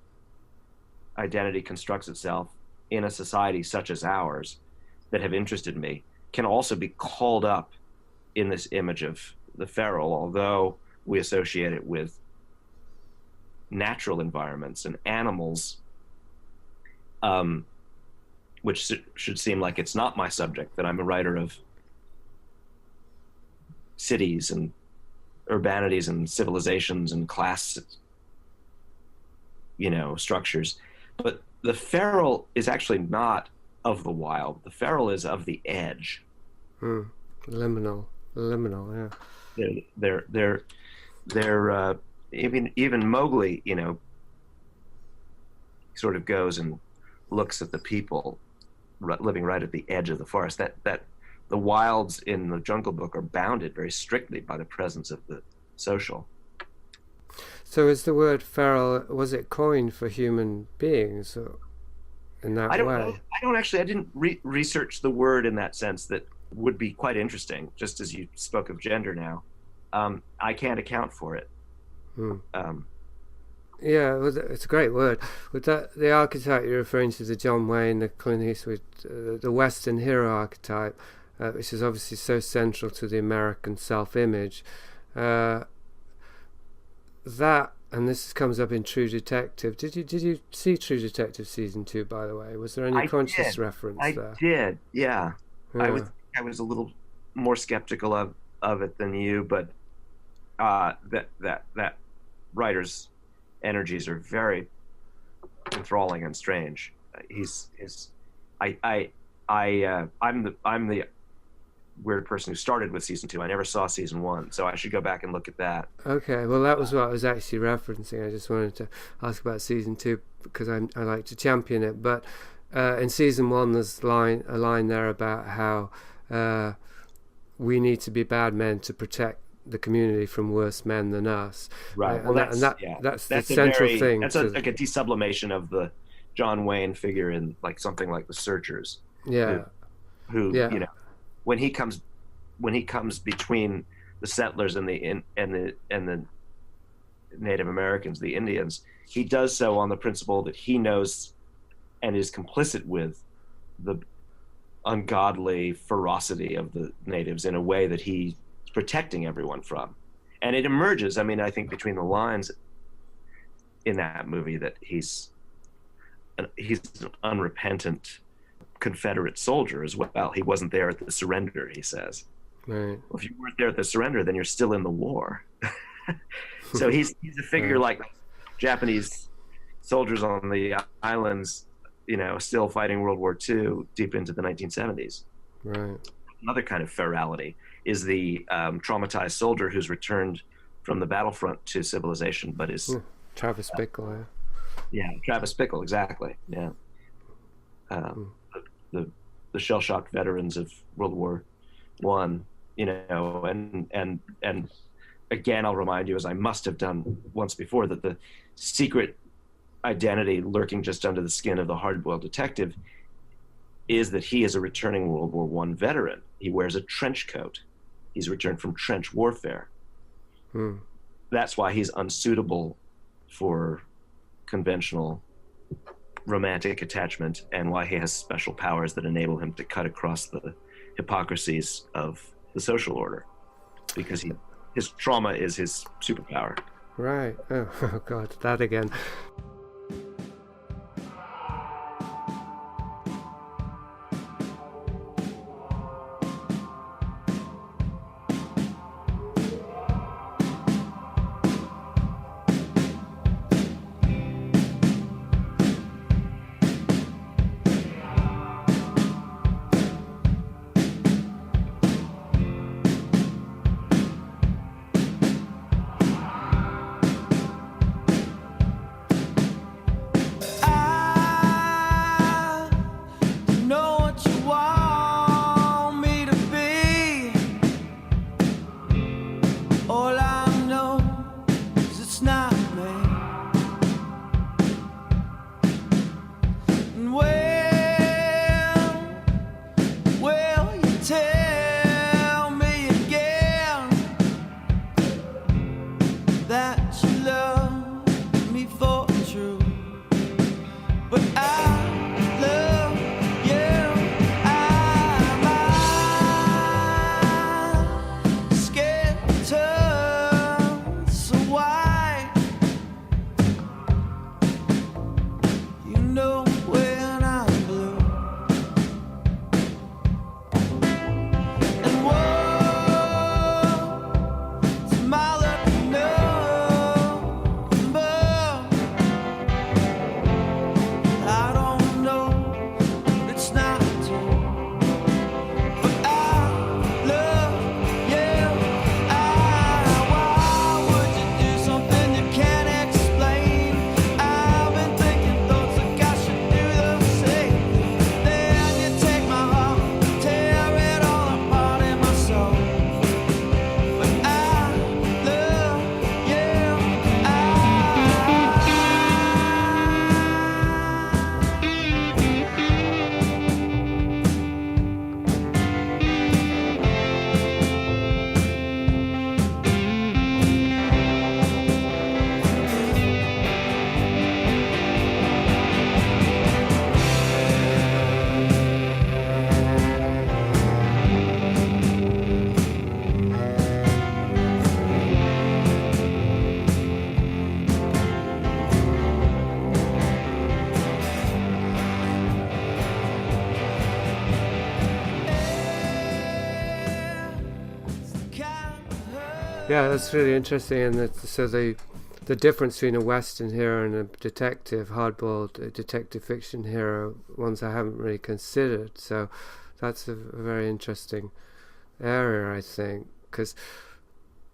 identity constructs itself in a society such as ours that have interested me can also be called up in this image of the feral, although we associate it with natural environments and animals, which should seem like it's not my subject, that I'm a writer of cities and urbanities and civilizations and class, structures. But the feral is actually not of the wild. The feral is of the edge. Liminal, yeah. they're even Mowgli, you know, sort of goes and looks at the people living right at the edge of the forest. That the wilds in the Jungle Book are bounded very strictly by the presence of the social. So is the word feral, was it coined for human beings in that way? I didn't research the word in that sense. That would be quite interesting, just as you spoke of gender now. I can't account for it. Yeah, it's a great word. With that, the archetype you're referring to, the John Wayne, the Clint Eastwood, the Western hero archetype, which is obviously so central to the American self-image. That, and this comes up in True Detective. Did you see True Detective season 2? By the way, was there any conscious reference there? I did. Yeah. I was a little more skeptical of it than you, but that writer's energies are very enthralling and strange. I'm the weird person who started with season 2. I never saw season 1, so I should go back and look at that. Okay, well, that was what I was actually referencing. I just wanted to ask about season 2 because I like to champion it. But in season 1, there's a line there about how we need to be bad men to protect the community from worse men than us. Right. Well, that's the central thing. That's like a desublimation of the John Wayne figure in like something like The Searchers. Yeah. Who you know, when he comes between the settlers and the Native Americans, the Indians, he does so on the principle that he knows and is complicit with the ungodly ferocity of the natives in a way that he's protecting everyone from. And it emerges, I mean, I think between the lines in that movie that he's an unrepentant Confederate soldier as well. He wasn't there at the surrender, he says. Right. Well, if you weren't there at the surrender, then you're still in the war. So he's a figure like Japanese soldiers on the islands, you know, still fighting World War II deep into the 1970s. Right. Another kind of ferality is the traumatized soldier who's returned from the battlefront to civilization, but is Travis Bickle. Yeah, Travis Bickle, exactly. Yeah. The shell-shocked veterans of World War I, you know, and again, I'll remind you, as I must have done once before, that the secret identity lurking just under the skin of the hard-boiled detective is that he is a returning World War I veteran. He wears a trench coat. He's returned from trench warfare. That's why he's unsuitable for conventional romantic attachment, and why he has special powers that enable him to cut across the hypocrisies of the social order, because his trauma is his superpower. Right. Oh God, that again. Yeah, that's really interesting. And so the difference between a Western hero and a detective, hardboiled detective fiction hero, ones I haven't really considered. So that's a very interesting area, I think, because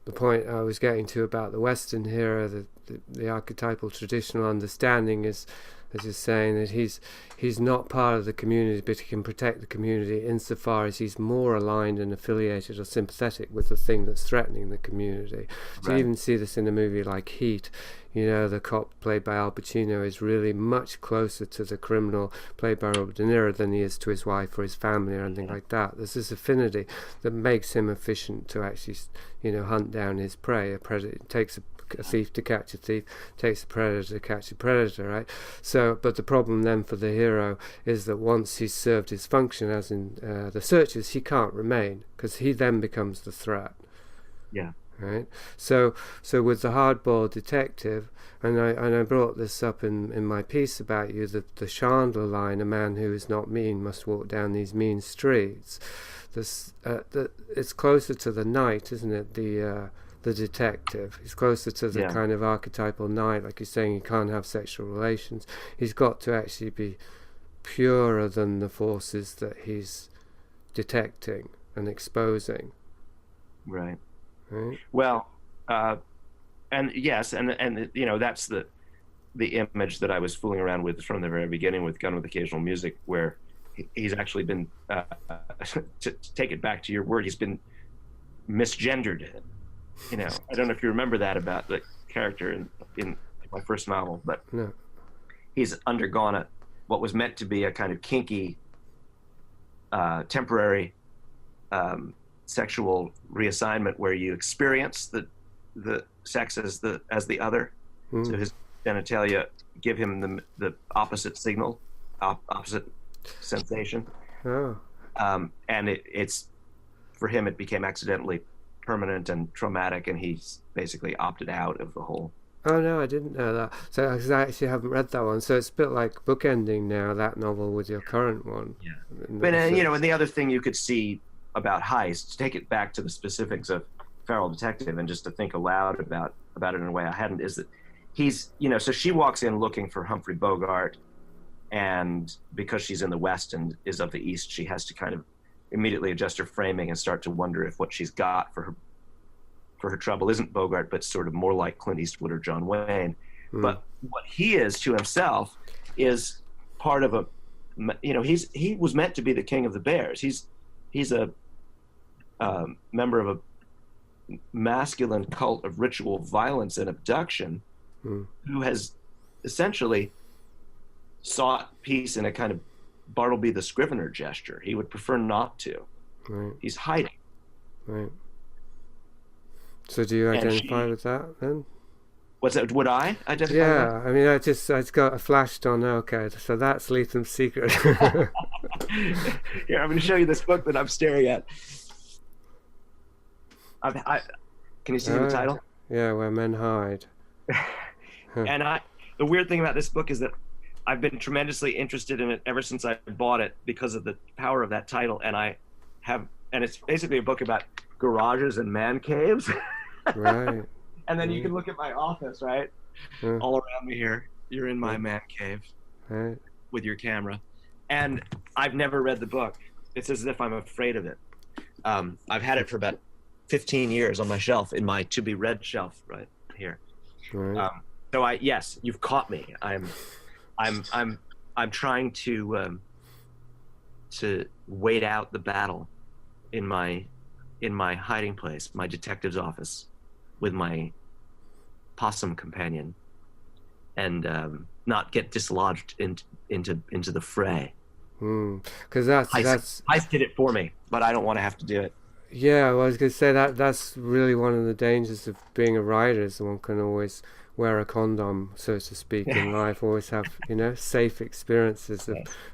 the point I was getting to about the Western hero, the archetypal traditional understanding is, as you're saying, that he's not part of the community, but he can protect the community insofar as he's more aligned and affiliated or sympathetic with the thing that's threatening the community. So you even see this in a movie like Heat. The cop played by Al Pacino is really much closer to the criminal played by Robert De Niro than he is to his wife or his family or anything like that. There's this affinity that makes him efficient to actually, hunt down his prey. A predator takes a thief to catch a thief, takes a predator to catch a predator, right? So, but the problem then for the hero is that once he's served his function, as in The Searchers, he can't remain because he then becomes the threat. Yeah. Right. So with the hardboiled detective, and I brought this up in my piece about you, the Chandler line, a man who is not mean must walk down these mean streets. It's closer to the knight, isn't it? The detective. He's closer to the kind of archetypal knight, like you're saying. He can't have sexual relations. He's got to actually be purer than the forces that he's detecting and exposing. Right. Right. Well, and yes, and that's the image that I was fooling around with from the very beginning with Gun with Occasional Music, where he's actually been, to take it back to your word, he's been misgendered. I don't know if you remember that about the character in my first novel, but no. He's undergone what was meant to be a kind of kinky, temporary, sexual reassignment where you experience the sex as the other. So his genitalia give him the opposite signal, opposite sensation. And it's for him it became accidentally permanent and traumatic, and he's basically opted out of the whole. Oh no, I didn't know that. So I actually haven't read that one. So it's a bit like bookending now, that novel with your current one. Yeah. But and the other thing you could see about heists, take it back to the specifics of Feral Detective and just to think aloud about it in a way I hadn't, is that he's, so she walks in looking for Humphrey Bogart, and because she's in the West and is of the East, she has to kind of immediately adjust her framing and start to wonder if what she's got for her trouble isn't Bogart, but sort of more like Clint Eastwood or John Wayne. But what he is to himself is part of he was meant to be the king of the bears. He's a member of a masculine cult of ritual violence and abduction who has essentially sought peace in a kind of Bartleby the Scrivener gesture. He would prefer not to. Right. He's hiding. Right. So do you identify with that then? What's that? Would I identify with that? I mean, I just got a flashed on, okay, so that's Lethem's secret. Here, I'm going to show you this book that I'm staring at. Can you see the title? Yeah, Where Men Hide. And the weird thing about this book is that I've been tremendously interested in it ever since I bought it because of the power of that title. And it's basically a book about garages and man caves. Right. And then you can look at my office, right? All around me here. You're in my man cave with your camera. And I've never read the book. It's as if I'm afraid of it. I've had it for about 15 years on my shelf, in my to be read shelf right here. Right. So yes, you've caught me. I'm trying to wait out the battle in my hiding place, my detective's office, with my possum companion, and not get dislodged into the fray. Because that's Heist did it for me, but I don't want to have to do it. Yeah, well, I was going to say that's really one of the dangers of being a writer, is that one can always wear a condom, so to speak, in life, always have, safe experiences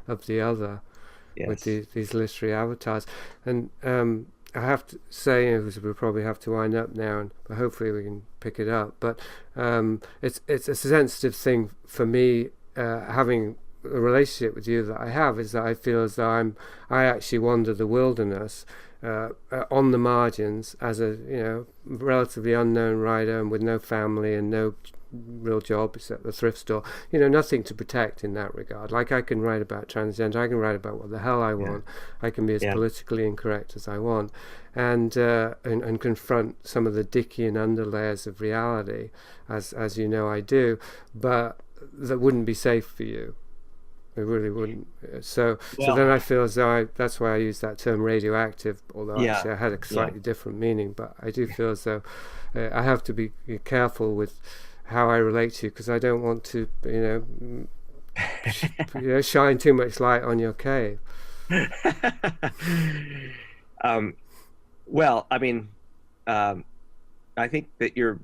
of the other with these literary avatars. And I have to say, we'll probably have to wind up now, but hopefully we can pick it up. But it's a sensitive thing for me, having a relationship with you that I have, is that I feel as though I actually wander the wilderness, on the margins as a relatively unknown writer and with no family and no real job except the thrift store, nothing to protect in that regard. Like, I can write about transgender, I can write about what the hell I want, I can be as politically incorrect as I want, and confront some of the Dickian underlayers of reality, as I do, but that wouldn't be safe for you. It really wouldn't. So then I feel as though that's why I use that term radioactive, although actually I had a slightly different meaning. But I do feel as though I have to be careful with how I relate to you, because I don't want to, shine too much light on your cave. Well, I mean, I think that your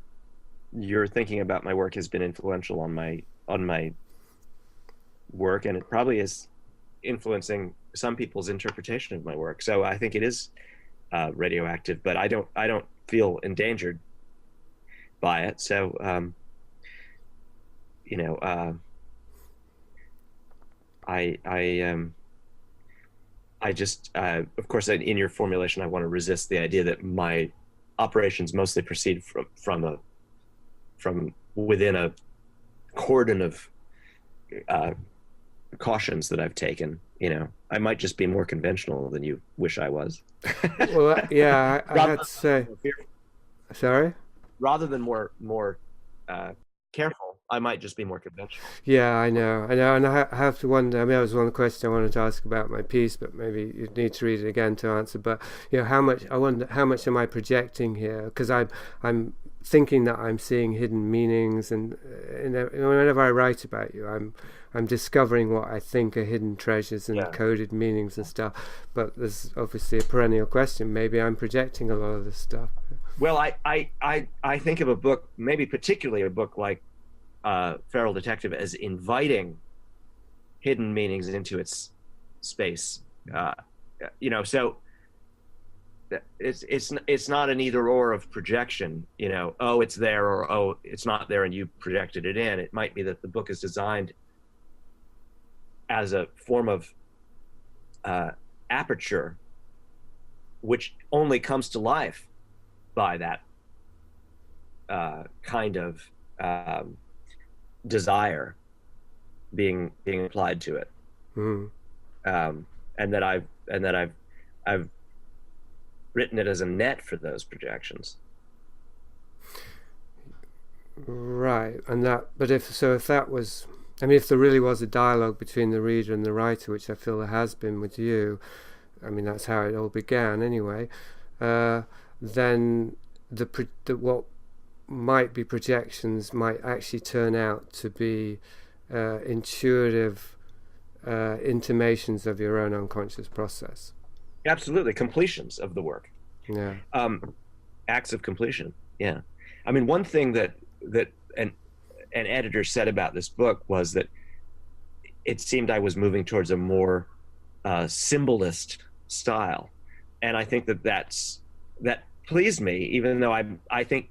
thinking about my work has been influential on my work, and it probably is influencing some people's interpretation of my work. So I think it is radioactive, but I don't feel endangered by it. So I just of course, in your formulation, I want to resist the idea that my operations mostly proceed from within a cordon of cautions that I've taken. I might just be more conventional than you wish I was. Well, yeah, I had to say. Sorry? Rather than more careful, I might just be more conventional. Yeah, I know, and I have to wonder. I mean, that was one question I wanted to ask about my piece, but maybe you'd need to read it again to answer. But how much am I projecting here? Because I'm thinking that I'm seeing hidden meanings, and whenever I write about you, I'm discovering what I think are hidden treasures and coded meanings and stuff. But there's obviously a perennial question. Maybe I'm projecting a lot of this stuff. Well, I think of a book, maybe particularly a book like Feral Detective, as inviting hidden meanings into its space. So it's not an either or of projection. Oh, it's there, or oh, it's not there, and you projected it in. It might be that the book is designed as a form of aperture, which only comes to life by that kind of desire being applied to it, and that I've written it as a net for those projections. Right, and if that was, I mean, if there really was a dialogue between the reader and the writer, which I feel there has been with you, I mean, that's how it all began anyway, then what might be projections might actually turn out to be intuitive intimations of your own unconscious process. Absolutely, completions of the work. Yeah. Acts of completion. Yeah. I mean, one thing that an editor said about this book was that it seemed I was moving towards a more symbolist style, and I think that pleased me, even though I think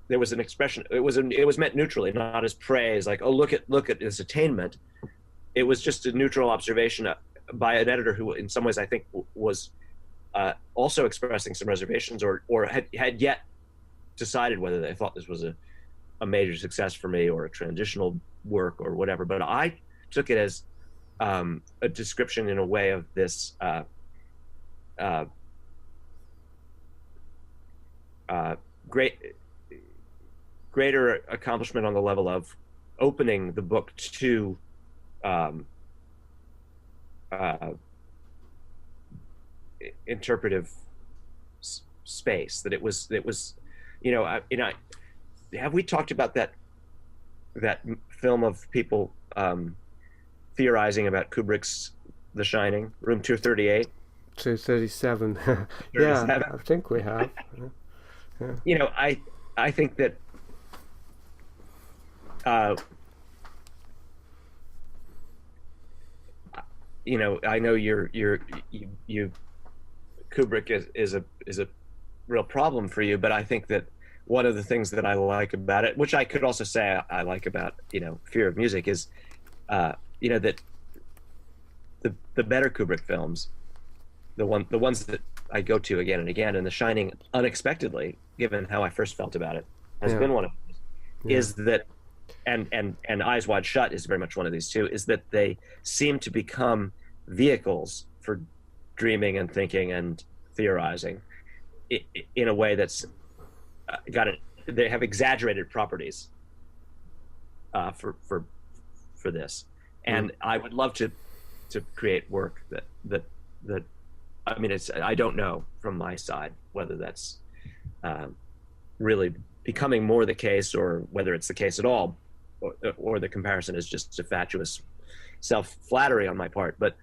there was an expression. It was meant neutrally, not as praise, like, oh, look at this attainment. It was just a neutral observation by an editor who, in some ways, I think was also expressing some reservations, or had yet decided whether they thought this was a major success for me or a transitional work or whatever. But I took it as a description in a way of this greater accomplishment on the level of opening the book to interpretive space. That it was have we talked about that film of people theorizing about Kubrick's The Shining, room 238? 237. Yeah, I think we have. Yeah. I think that I know you Kubrick is a real problem for you, but I think that one of the things that I like about it, which I could also say I like about Fear of Music, is that the better Kubrick films, the ones that I go to again and again, and The Shining, unexpectedly, given how I first felt about it, has been one of those, is that, and Eyes Wide Shut is very much one of these too, is that they seem to become vehicles for dreaming and thinking and theorizing in a way that's they have exaggerated properties for this, and I would love to create work that I mean, I don't know from my side whether that's really becoming more the case, or whether it's the case at all, or the comparison is just a fatuous self-flattery on my part. But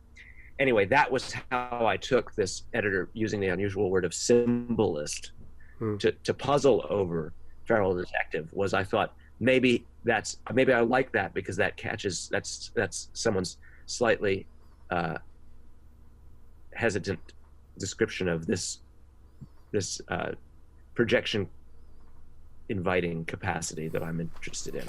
anyway, that was how I took this editor using the unusual word of symbolist to puzzle over Feral Detective. Was I thought maybe I like that because that catches that's someone's slightly hesitant description of this projection inviting capacity that I'm interested in.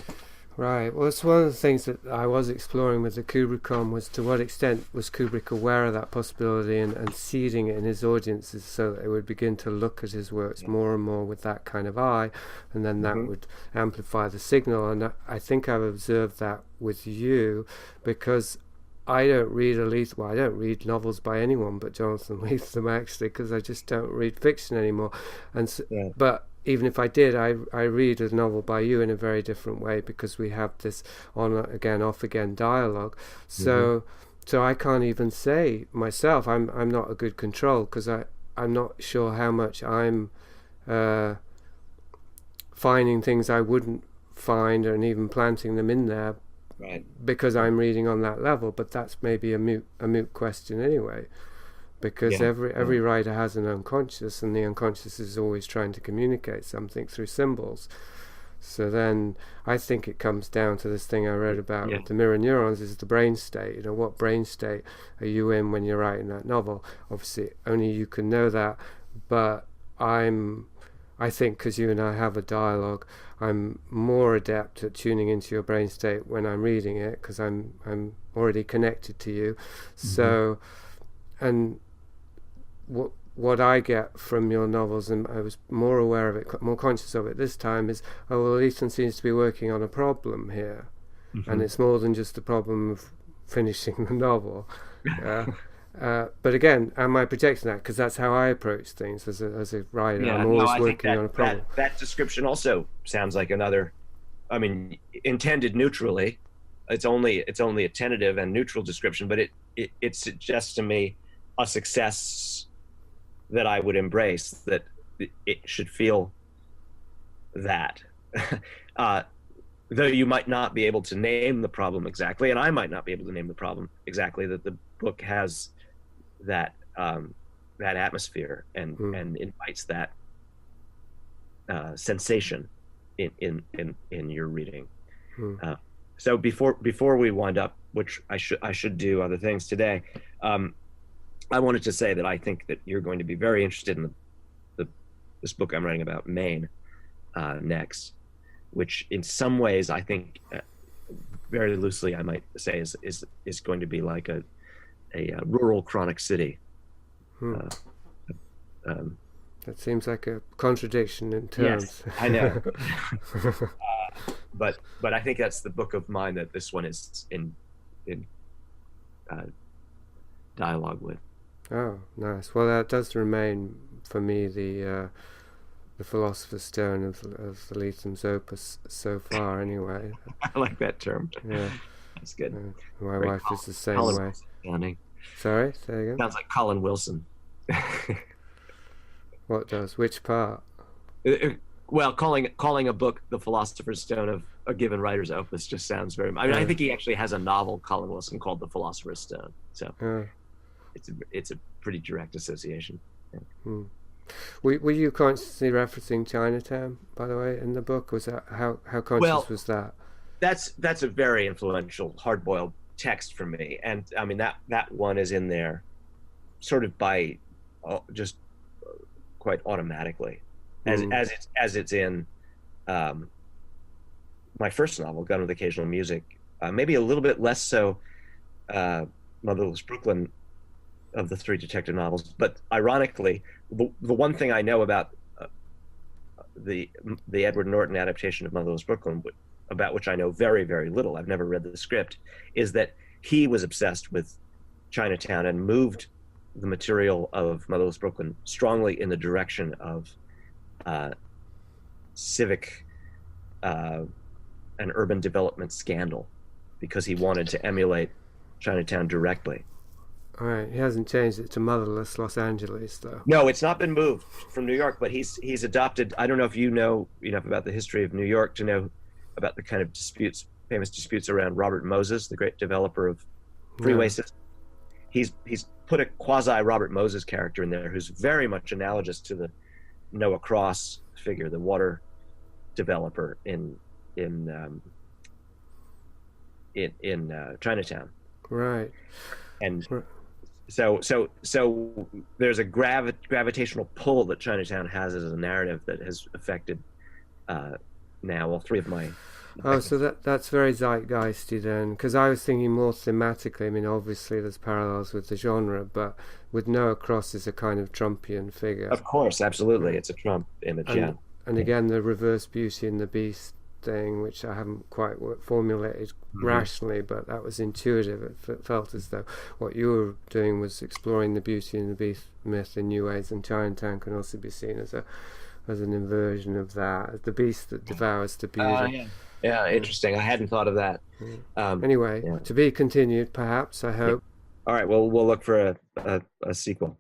Right. Well, it's one of the things that I was exploring with the Kubrick was to what extent was Kubrick aware of that possibility and seeding it in his audiences so that they would begin to look at his works more and more with that kind of eye, and then that would amplify the signal. And I think I've observed that with you, because I don't read I don't read novels by anyone but Jonathan Lethem, actually, because I just don't read fiction anymore. And so, but even if I did, I read a novel by you in a very different way, because we have this on again, off again dialogue. So so I can't even say myself I'm not a good control, because I'm not sure how much I'm finding things I wouldn't find and even planting them in there. Right. Because I'm reading on that level, but that's maybe a moot question anyway, because every writer has an unconscious, and the unconscious is always trying to communicate something through symbols. So then I think it comes down to this thing I read about the mirror neurons, is the brain state. You know, what brain state are you in when you're writing that novel? Obviously only you can know that, but I think because you and I have a dialogue, I'm more adept at tuning into your brain state when I'm reading it, because I'm already connected to you. So, and what I get from your novels, and I was more aware of it, more conscious of it this time, is, oh, well, Ethan seems to be working on a problem here, and it's more than just the problem of finishing the novel. But again, am I projecting that? Because that's how I approach things as a writer. I'm always working on a problem. That description also sounds like another, I mean, intended neutrally. It's only a tentative and neutral description, but it suggests to me a success that I would embrace, that it should feel that. Though you might not be able to name the problem exactly, and I might not be able to name the problem exactly, that the book has that atmosphere and invites that sensation in your reading. So before we wind up, which I should do other things today, I wanted to say that I think that you're going to be very interested in this book I'm writing about Maine next, which in some ways I think very loosely I might say is going to be like a rural chronic city. That seems like a contradiction in terms. Yes, I know. But I think that's the book of mine that this one is in dialogue with. Oh, nice. Well, that does remain for me the Philosopher's Stone of the Lethem's opus so far, anyway. I like that term. Yeah, that's good. My wife is the same way. Sounding. Sorry, say again. Sounds like Colin Wilson. What does? Which part? Well, calling a book the Philosopher's Stone of a given writer's opus just sounds very. I mean, I think he actually has a novel, Colin Wilson, called The Philosopher's Stone. So it's a pretty direct association. Yeah. Were you consciously referencing Chinatown, by the way, in the book? Was that how conscious was that? That's a very influential, hard-boiled text for me, and I mean that one is in there, sort of by just quite automatically, as it's in my first novel, Gun with Occasional Music, maybe a little bit less so. Motherless Brooklyn of the three detective novels. But ironically, the one thing I know about the Edward Norton adaptation of Motherless Brooklyn, about which I know very, very little, I've never read the script, is that he was obsessed with Chinatown and moved the material of Motherless Brooklyn strongly in the direction of civic and urban development scandal, because he wanted to emulate Chinatown directly. All right, he hasn't changed it to Motherless Los Angeles, though. No, it's not been moved from New York, but he's adopted. I don't know if you know enough about the history of New York to know about the kind of famous disputes around Robert Moses, the great developer of freeway systems. He's put a quasi Robert Moses character in there who's very much analogous to the Noah Cross figure, the water developer in Chinatown. Right. And so there's a gravitational pull that Chinatown has as a narrative that has affected now all three of my. Oh, so that's very zeitgeisty then, because I was thinking more thematically. I mean, obviously there's parallels with the genre, but with Noah Cross as a kind of Trumpian figure. Of course, absolutely, it's a Trump image, And again, the reverse Beauty and the Beast thing, which I haven't quite formulated rationally, but that was intuitive. It felt as though what you were doing was exploring the Beauty and the Beast myth in new ways, and Chinatown can also be seen as an inversion of that, the beast that devours the beauty. Yeah, interesting. I hadn't thought of that. Anyway, to be continued, perhaps, I hope. All right, well, we'll look for a sequel.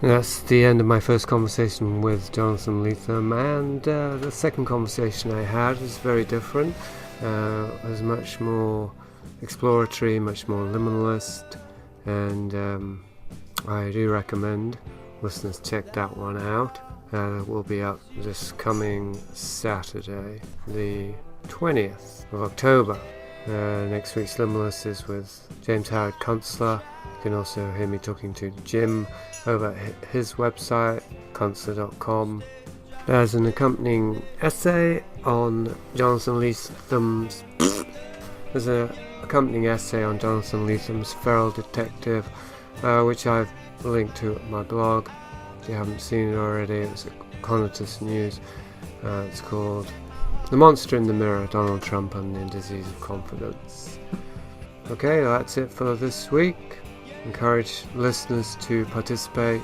That's the end of my first conversation with Jonathan Lethem, and the second conversation I had was very different. It was much more exploratory, much more liminalist, and I do recommend listeners check that one out. It will be up this coming Saturday, the 20th of October. Next week's Liminalist is with James Howard Kunstler. You can also hear me talking to Jim over at his website, kunstler.com. There's an accompanying essay on Jonathan Lethem's Feral Detective, which I've linked to at my blog. If you haven't seen it already, it's at Conatus News. It's called The Monster in the Mirror, Donald Trump and the Disease of Confidence. Okay, that's it for this week. Encourage listeners to participate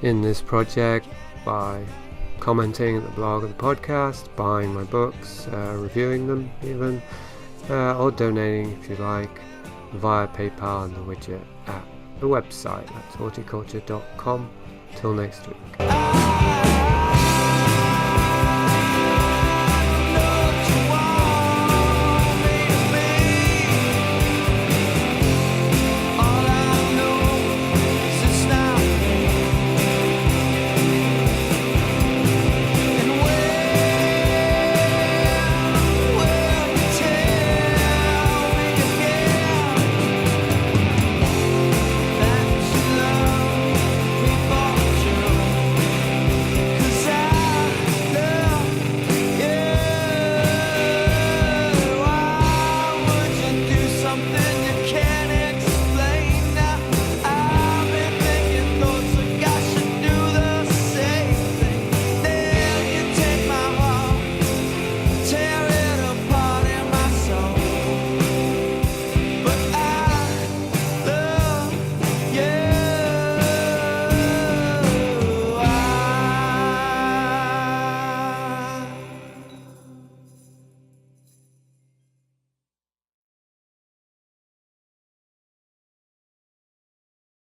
in this project by commenting at the blog and the podcast, buying my books, reviewing them even, or donating if you like via PayPal and the widget at the website. That's horticulture.com. Till next week.